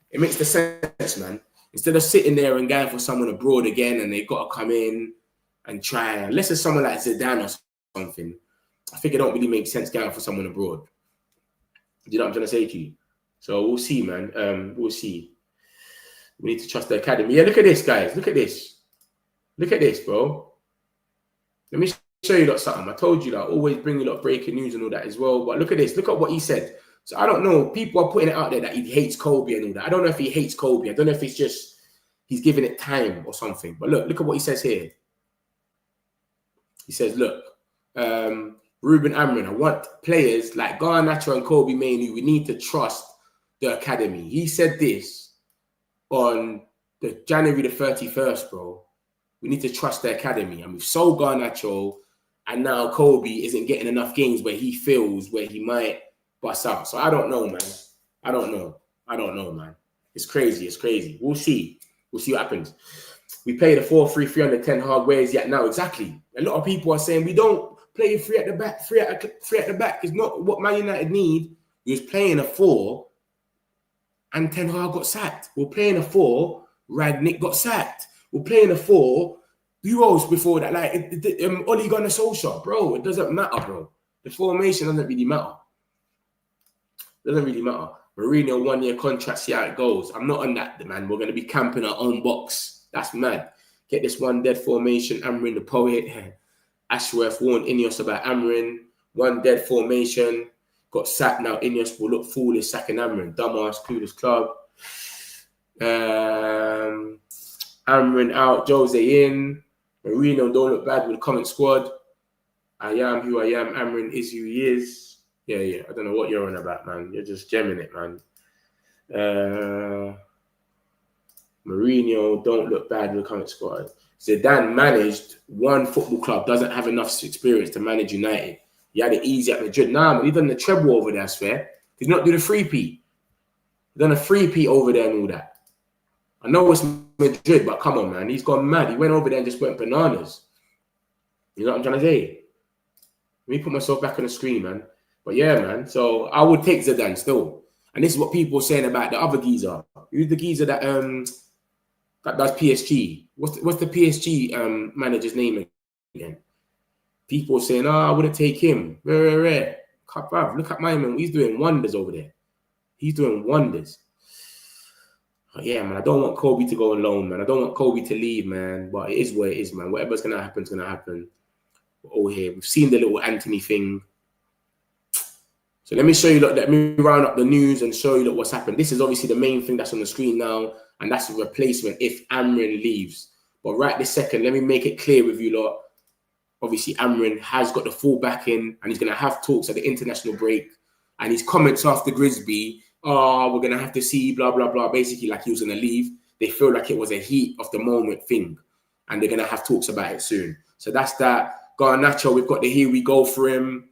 It makes the sense, man. Instead of sitting there and going for someone abroad again and they've got to come in and try, unless it's someone like Zidane or something, I think it don't really make sense going for someone abroad. You know what I'm trying to say to you? So we'll see, man. We'll see. We need to trust the academy. Yeah, look at this, guys. Look at this. Look at this, bro. Let me show you something. I told you that I always bring you breaking news and all that as well. But look at this. Look at what he said. So I don't know. People are putting it out there that he hates Kobbie and all that. I don't know if he hates Kobbie. I don't know if it's just he's giving it time or something. But look at what he says here. He says, look, Ruben Amorim, I want players like Garnacho and Kobbie Mainoo. We need to trust the academy. He said this on the January the 31st, bro. We need to trust the academy. And we've sold Garnacho, and now Kobbie isn't getting enough games where he feels where he might bust out. So I don't know, man. I don't know. I don't know, man. It's crazy. It's crazy. We'll see. We'll see what happens. We play the 4-3-3 on the 10 hard ways yet now. Exactly. A lot of people are saying we don't play 3 at the back. 3 at the back is not what Man United need. We was playing a 4 and Ten Hag got sacked. We're playing a 4, Ragnick got sacked. We're playing a 4, who else before that? Like Ole Gunnar Solskjaer, bro. It doesn't matter, bro. The formation doesn't really matter. Doesn't really matter. Mourinho 1-year contract, see how it goes. I'm not on that, man. We're going to be camping our own box. That's mad. Get this one dead formation. Amorim the poet. Ashworth warned Ineos about Amorim. 1 dead formation. Got sacked now. Ineos will look foolish sacking Amorim. Dumbass, clueless club. Amorim out. Jose in. Mourinho don't look bad with the comment squad. I am who I am. Amorim is who he is. Yeah. I don't know what you're on about, man. You're just gemming it, man. Mourinho don't look bad with the comment squad. Zidane managed one football club, doesn't have enough experience to manage United. He had it easy at Madrid. Nah, man, he done the treble over there, I swear. Did not do the 3P. He done a 3P over there and all that. I know it's Madrid, but come on, man. He's gone mad. He went over there and just went bananas. You know what I'm trying to say? Let me put myself back on the screen, man. But yeah, man. So I would take Zidane still. And this is what people are saying about the other geezer. Who's the geezer that does PSG? What's the PSG manager's name again? People are saying, I wouldn't take him. Rare. Look at my man. He's doing wonders over there. He's doing wonders. But yeah, man. I don't want Kobbie to go on loan, man. I don't want Kobbie to leave, man. But it is what it is, man. Whatever's going to happen is going to happen. We're all here. We've seen the little Anthony thing. So let me show you, let me round up the news and show you what's happened. This is obviously the main thing that's on the screen now, and that's a replacement if Amorim leaves. But right this second, let me make it clear with you lot. Obviously, Amorim has got the full backing, and he's going to have talks at the international break. And his comments after Grisby, we're going to have to see, blah, blah, blah, basically like he was going to leave. They feel like it was a heat of the moment thing, and they're going to have talks about it soon. So that's that. Garnacho, we've got the here we go for him.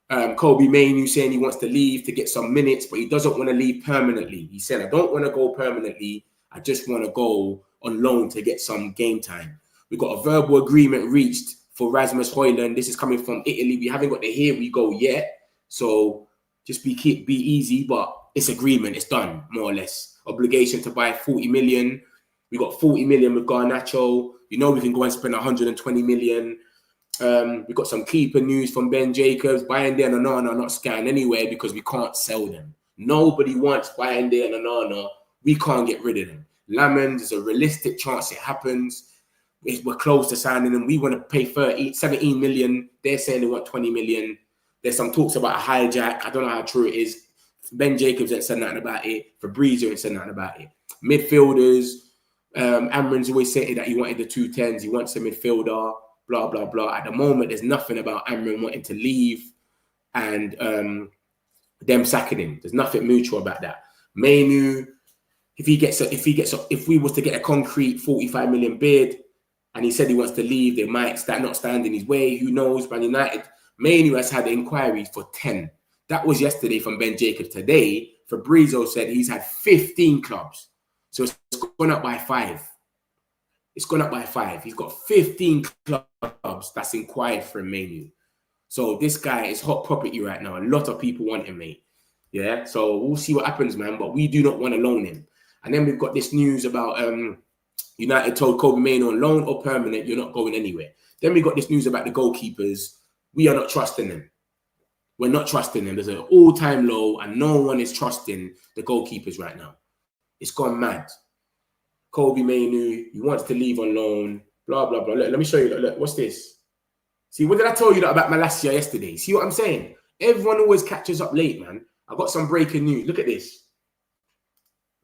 Kobbie Mainoo saying he wants to leave to get some minutes, but he doesn't want to leave permanently. He said, I don't want to go permanently. I just want to go on loan to get some game time. We've got a verbal agreement reached for Rasmus Højlund. This is coming from Italy. We haven't got the here we go yet. So just be easy, but it's agreement. It's done, more or less. Obligation to buy 40 million. We got 40 million with Garnacho. You know we can go and spend 120 million. We got some keeper news from Ben Jacobs. Bayande and Onana not scanned anywhere because we can't sell them. Nobody wants Bayande and Onana. We can't get rid of them. Lamond, there's a realistic chance it happens. We're close to signing them. We want to pay 17 million. They're saying they want 20 million. There's some talks about a hijack. I don't know how true it is. Ben Jacobs ain't said nothing about it. Fabrizio ain't said nothing about it. Midfielders. Amorim's always said that he wanted the 210s. He wants a midfielder. Blah, blah, blah. At the moment, there's nothing about Amorim wanting to leave and them sacking him. There's nothing mutual about that. Mainoo, if we was to get a concrete 45 million bid and he said he wants to leave, they might not stand in his way. Who knows? Man United, Mainoo has had inquiries for 10. That was yesterday from Ben Jacobs. Today, Fabrizio said he's had 15 clubs. So it's gone up by 5. It's gone up by 5. He's got 15 clubs that's inquired for Mainoo. So this guy is hot property right now. A lot of people want him, mate. Yeah, so we'll see what happens, man. But we do not want to loan him. And then we've got this news about United told Kobbie Mainoo on loan or permanent, you're not going anywhere. Then we got this news about the goalkeepers. We are not trusting them. We're not trusting them. There's an all-time low, and no one is trusting the goalkeepers right now. It's gone mad. Kobbie Mainoo, he wants to leave on loan, blah, blah, blah. Look, let me show you. Look, what's this? See, what did I tell you about Malacia yesterday? See what I'm saying? Everyone always catches up late, man. I got some breaking news. Look at this.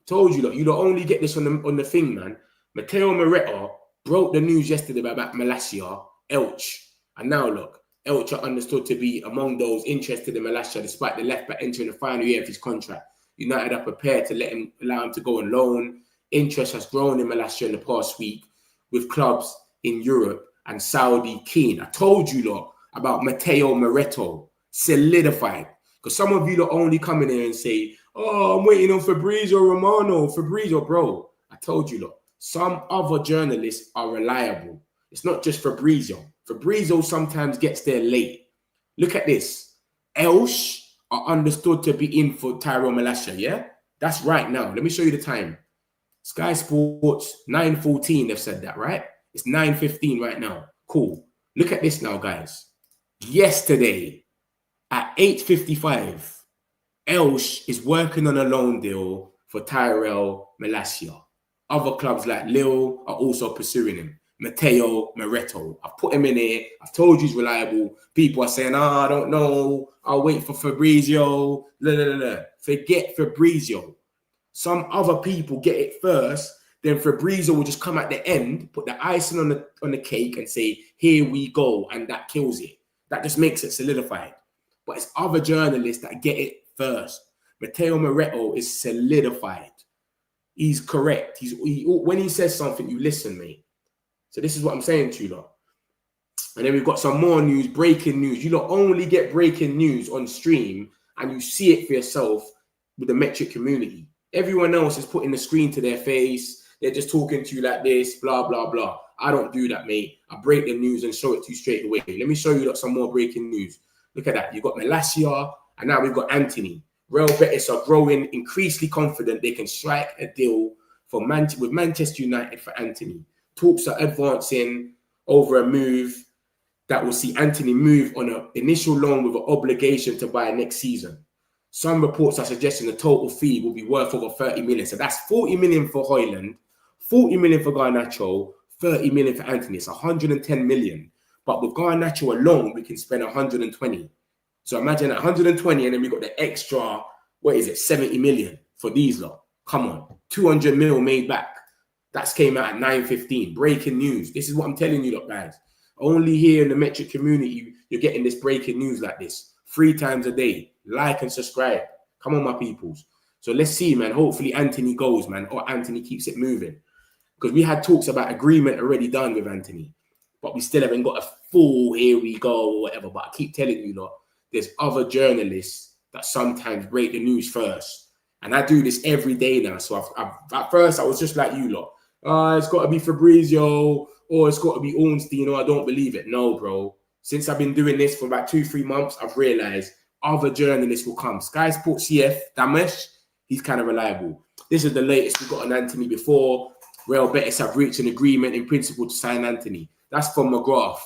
Told you, look, you don't only get this on the thing, man. Matteo Moretta broke the news yesterday about Malacia, Elche. And now, look, Elche are understood to be among those interested in Malacia despite the left back entering the final year of his contract. United are prepared to allow him to go on loan. Interest has grown in Malacia in the past week with clubs in Europe and Saudi keen. I told you lot about Matteo Moretto, solidified. Because some of you lot only come in here and say, Oh, I'm waiting on Fabrizio Romano. Fabrizio, bro. I told you, look, some other journalists are reliable. It's not just Fabrizio. Fabrizio sometimes gets there late. Look at this. Elsh are understood to be in for Tyrone Malacia, yeah? That's right now. Let me show you the time. Sky Sports, 9:14, they've said that, right? It's 9:15 right now. Cool. Look at this now, guys. Yesterday, at 8:55, Elsh is working on a loan deal for Tyrell Malacia. Other clubs like Lille are also pursuing him. Matteo Moretto. I've put him in here. I've told you he's reliable. People are saying, I don't know. I'll wait for Fabrizio. Forget Fabrizio. Some other people get it first. Then Fabrizio will just come at the end, put the icing on the cake and say, here we go. And that kills it. That just makes it solidified. But it's other journalists that get it first. Matteo Moretto is solidified. He's correct. When he says something, you listen, mate. So this is what I'm saying to you lot. And then we've got some more news, breaking news. You lot only get breaking news on stream and you see it for yourself with the Metric community. Everyone else is putting the screen to their face. They're just talking to you like this, blah, blah, blah. I don't do that, mate. I break the news and show it to you straight away. Let me show you lot some more breaking news. Look at that. You've got Malacia and now we've got Anthony. Real Betis are growing, increasingly confident they can strike a deal with Manchester United for Anthony. Talks are advancing over a move that will see Anthony move on an initial loan with an obligation to buy next season. Some reports are suggesting the total fee will be worth over 30 million. So that's 40 million for Højlund, 40 million for Garnacho, 30 million for Anthony. It's 110 million. But with Garnacho alone, we can spend 120. So imagine 120 and then we got the extra, 70 million for these lot. Come on, 200 mil made back. That came out at 9:15. Breaking news. This is what I'm telling you, look, guys. Only here in the Metric community, you're getting this breaking news like this 3 times a day. Like and subscribe. Come on, my peoples. So let's see, man. Hopefully Anthony goes, man, or Anthony keeps it moving. Because we had talks about agreement already done with Anthony, but we still haven't got a full here we go or whatever. But I keep telling you, lot, there's other journalists that sometimes break the news first. And I do this every day now. So at first, I was just like you lot. It's got to be Fabrizio or it's got to be Ornstein or I don't believe it. No, bro. Since I've been doing this for about 2-3 months, I've realized other journalists will come. Sky Sports CF, Damesh, he's kind of reliable. This is the latest we got on Anthony before. Real Betis have reached an agreement in principle to sign Anthony. That's from McGrath.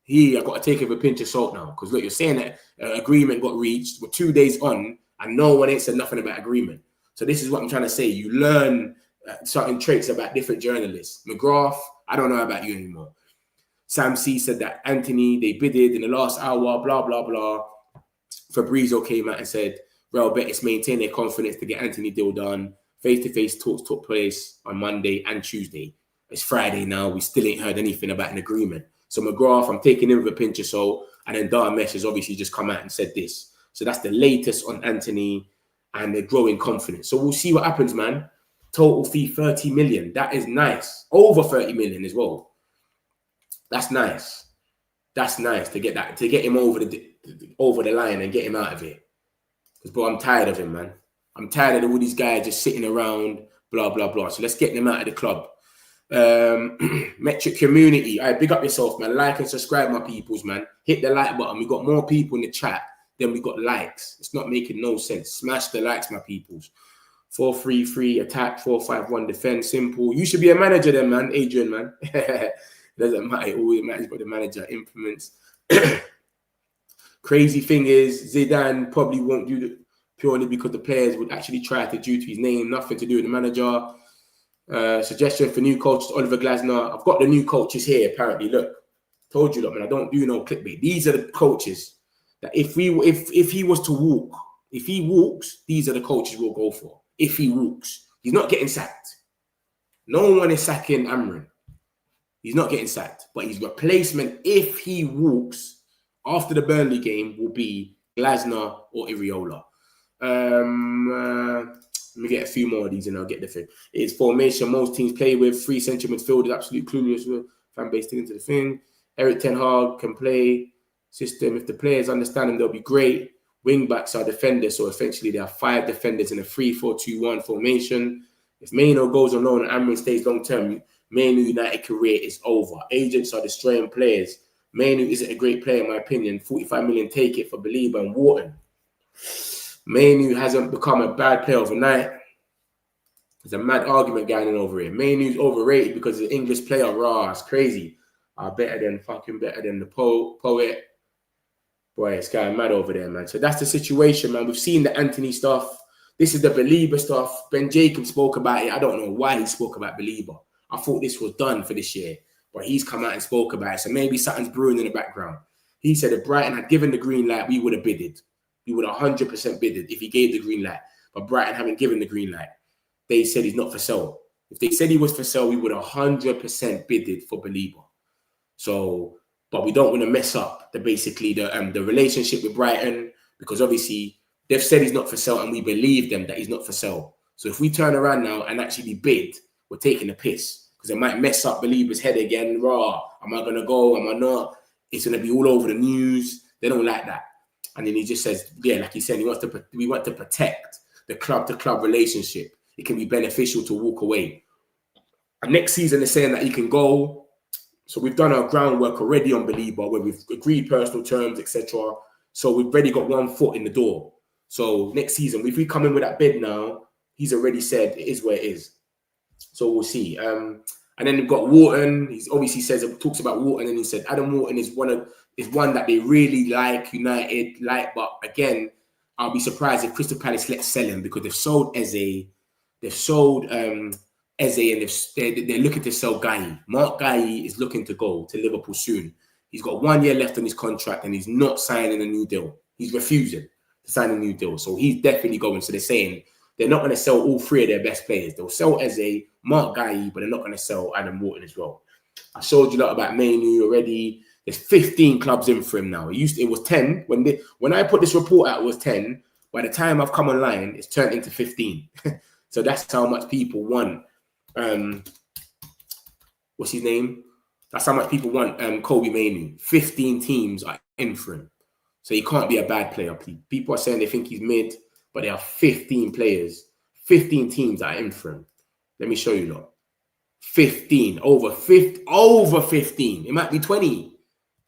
I got to take it with a pinch of salt now. Because look, you're saying that agreement got reached. We're 2 days on and no one ain't said nothing about agreement. So this is what I'm trying to say. You learn certain traits about different journalists. McGrath, I don't know about you anymore. Sam C said that Anthony, they bidded in the last hour, blah, blah, blah. Fabrizio came out and said, Real Betis maintain their confidence to get Anthony deal done. Face-to-face talks took place on Monday and Tuesday. It's Friday now. We still ain't heard anything about an agreement. So McGrath, I'm taking him with a pinch of salt. And then Darmesh has obviously just come out and said this. So that's the latest on Anthony and they're growing confidence. So we'll see what happens, man. Total fee 30 million. That is nice. Over 30 million as well. That's nice. That's nice to get that, to get him over the line and get him out of it. Because, bro, I'm tired of him, man. I'm tired of all these guys just sitting around, blah, blah, blah. So let's get them out of the club. Metric community. All right, big up yourself, man. Like and subscribe, my peoples, man. Hit the like button. We got more people in the chat than we got likes. It's not making no sense. Smash the likes, my peoples. 4-3-3 attack, 4-5-1 defense. Simple. You should be a manager then, man. Adrian, man. Doesn't matter. It always matters what the manager implements. Crazy thing is, Zidane probably won't do it purely because the players would actually try to due to his name, nothing to do with the manager. Suggestion for new coaches, Oliver Glasner. I've got the new coaches here, apparently. Look, told you, look, man, I don't do no clickbait. These are the coaches that if he was to walk, if he walks, these are the coaches we'll go for. If he walks, he's not getting sacked. No one is sacking Amorim. He's not getting sacked, but his replacement, if he walks after the Burnley game, will be Glasner or Iriola. Let me get a few more of these and I'll get the thing. It's formation most teams play with. 3 central midfielders, absolute clueless with fan base into the thing. Eric Ten Hag can play system. If the players understand him, they'll be great. Wing backs are defenders, so essentially there are 5 defenders in a 3-4-2-1 formation. If Mainoo goes on loan and Amorim stays long term, Mainoo United career is over. Agents are destroying players. Mainoo isn't a great player in my opinion. 45 million, take it for Baleba and Wharton. Mainoo hasn't become a bad player overnight. There's a mad argument going on over here. Mainoo's overrated because he's an English player. Raw, it's crazy. Better than the poet. Boy, it's going mad over there, man. So that's the situation, man. We've seen the Anthony stuff. This is the Baleba stuff. Ben Jacobs spoke about it. I don't know why he spoke about Baleba. I thought this was done for this year. But he's come out and spoke about it. So maybe something's brewing in the background. He said if Brighton had given the green light, we would have bidded. We would have 100% bidded if he gave the green light. But Brighton haven't given the green light. They said he's not for sale. If they said he was for sale, we would have 100% bidded for Baleba. So, but we don't want to mess up the relationship with Brighton, because obviously they've said he's not for sale and we believe them that he's not for sale. So if we turn around now and actually bid, we're taking a piss, because it might mess up Baleba's head again. Raw, am I going to go? Am I not? It's going to be all over the news. They don't like that. And then he just says, yeah, like he said, we want to protect the club-to-club relationship. It can be beneficial to walk away. And next season, they're saying that he can go. So we've done our groundwork already on Baleba, where we've agreed personal terms, etc. So we've already got 1 foot in the door. So next season, if we come in with that bid now, he's already said it is where it is. So we'll see. And then we've got Wharton. He's obviously talks about Wharton, and he said Adam Wharton is one that they really like, United like. But again, I'll be surprised if Crystal Palace let's sell him, because they've sold Eze, they've sold Eze, and they're looking to sell Guy. Mark Guy is looking to go to Liverpool soon. He's got 1 year left on his contract, and he's not signing a new deal. He's refusing to sign a new deal. So he's definitely going. So they're saying they're not going to sell all 3 of their best players. They'll sell Eze, Mark Guy, but they're not going to sell Adam Wharton as well. I showed you a lot about Mainoo already. There's 15 clubs in for him now. It was 10. When I put this report out, it was 10. By the time I've come online, it's turned into 15. So that's how much people want. What's his name? That's how much people want Kobbie Mainoo. 15 teams are in for him. So he can't be a bad player. People are saying they think he's mid, but there are 15 players, 15 teams that are in for him. Let me show you, lot. 15, over 15. It might be 20.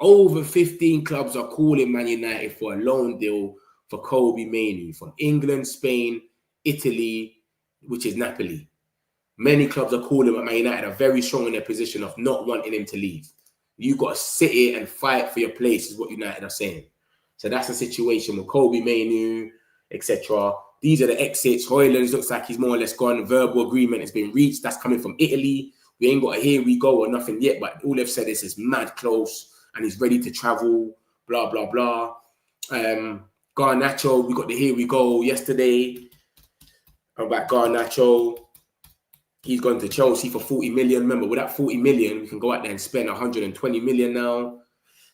Over 15 clubs are calling Man United for a loan deal for Kobbie Mainoo from England, Spain, Italy, which is Napoli. Many clubs are calling, but Man United are very strong in their position of not wanting him to leave. You've got to sit here and fight for your place, is what United are saying. So that's the situation with Kobbie Mainoo, etc. These are the exits. Højlunds looks like he's more or less gone. Verbal agreement has been reached. That's coming from Italy. We ain't got a here we go or nothing yet, but all they've said is it's mad close and he's ready to travel, blah, blah, blah. Garnacho, we got the here we go yesterday about Garnacho. He's gone to Chelsea for 40 million. Remember, with that 40 million, we can go out there and spend 120 million now.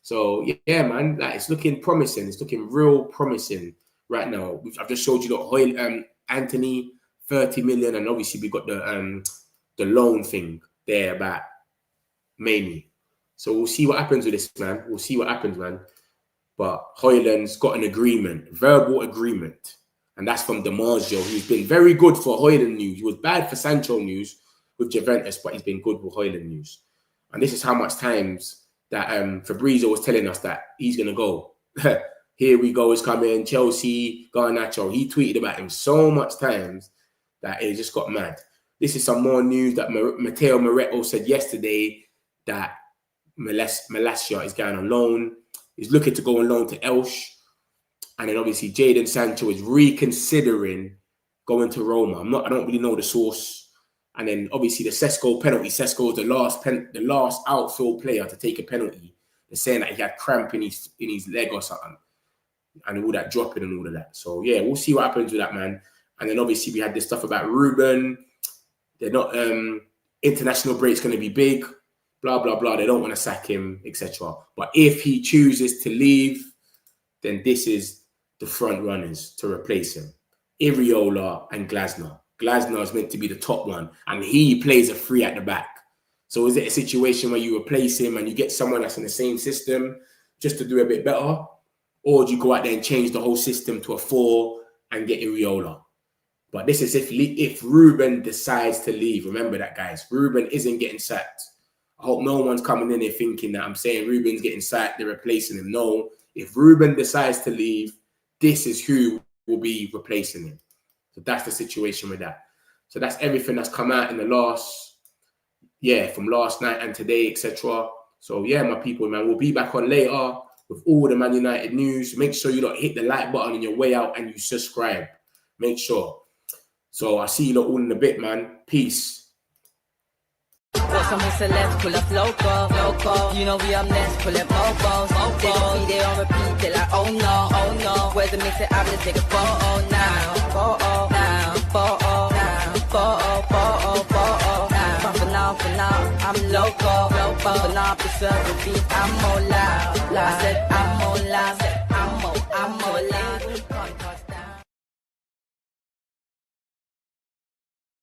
So, yeah, man, like, it's looking promising. It's looking real promising right now. I've just showed you Anthony, 30 million. And obviously, we got the loan thing there about Mainoo. So, we'll see what happens with this, man. We'll see what happens, man. But Højlund's got an agreement, verbal agreement. And that's from DiMaggio, who's been very good for Højlund news. He was bad for Sancho news with Juventus, but he's been good with Højlund news. And this is how much times that Fabrizio was telling us that he's going to go. Here we go, is coming. Chelsea, Garnacho. He tweeted about him so much times that it just got mad. This is some more news that Matteo Moretto said yesterday, that Malacia is going on loan. He's looking to go on loan to Elche. And then obviously Jadon Sancho is reconsidering going to Roma. I don't really know the source. And then obviously the Sesko penalty. Sesko is the last outfield player to take a penalty. They're saying that he had cramp in his leg or something, and all that dropping and all of that. So yeah, we'll see what happens with that, man. And then obviously we had this stuff about Ruben. They're not international break's going to be big. Blah blah blah. They don't want to sack him, etc. But if he chooses to leave, then this is the front runners to replace him. Iriola and Glasner. Glasner is meant to be the top one, and he plays a free at the back. So is it a situation where you replace him and you get someone that's in the same system just to do a bit better? Or do you go out there and change the whole system to a 4 and get Iriola? But this is if Ruben decides to leave. Remember that, guys. Ruben isn't getting sacked. I hope no one's coming in here thinking that I'm saying Ruben's getting sacked, they're replacing him. No. If Ruben decides to leave, this is who will be replacing him. So that's the situation with that. So that's everything that's come out in the last, from last night and today, etc. So yeah, my people, man, we'll be back on later with all the Man United news. Make sure you don't hit the like button on your way out and you subscribe. Make sure. So I'll see you lot all in a bit, man. Peace. Got some celebs, pull up local. You know we up next, pull up mobos. They don't see, they on repeat, they're like, oh no. Where's the mix it up, let's take a photo now. Photo now. For now, I'm local. For now, preserve the beat, I'm more loud. I said I'm more loud.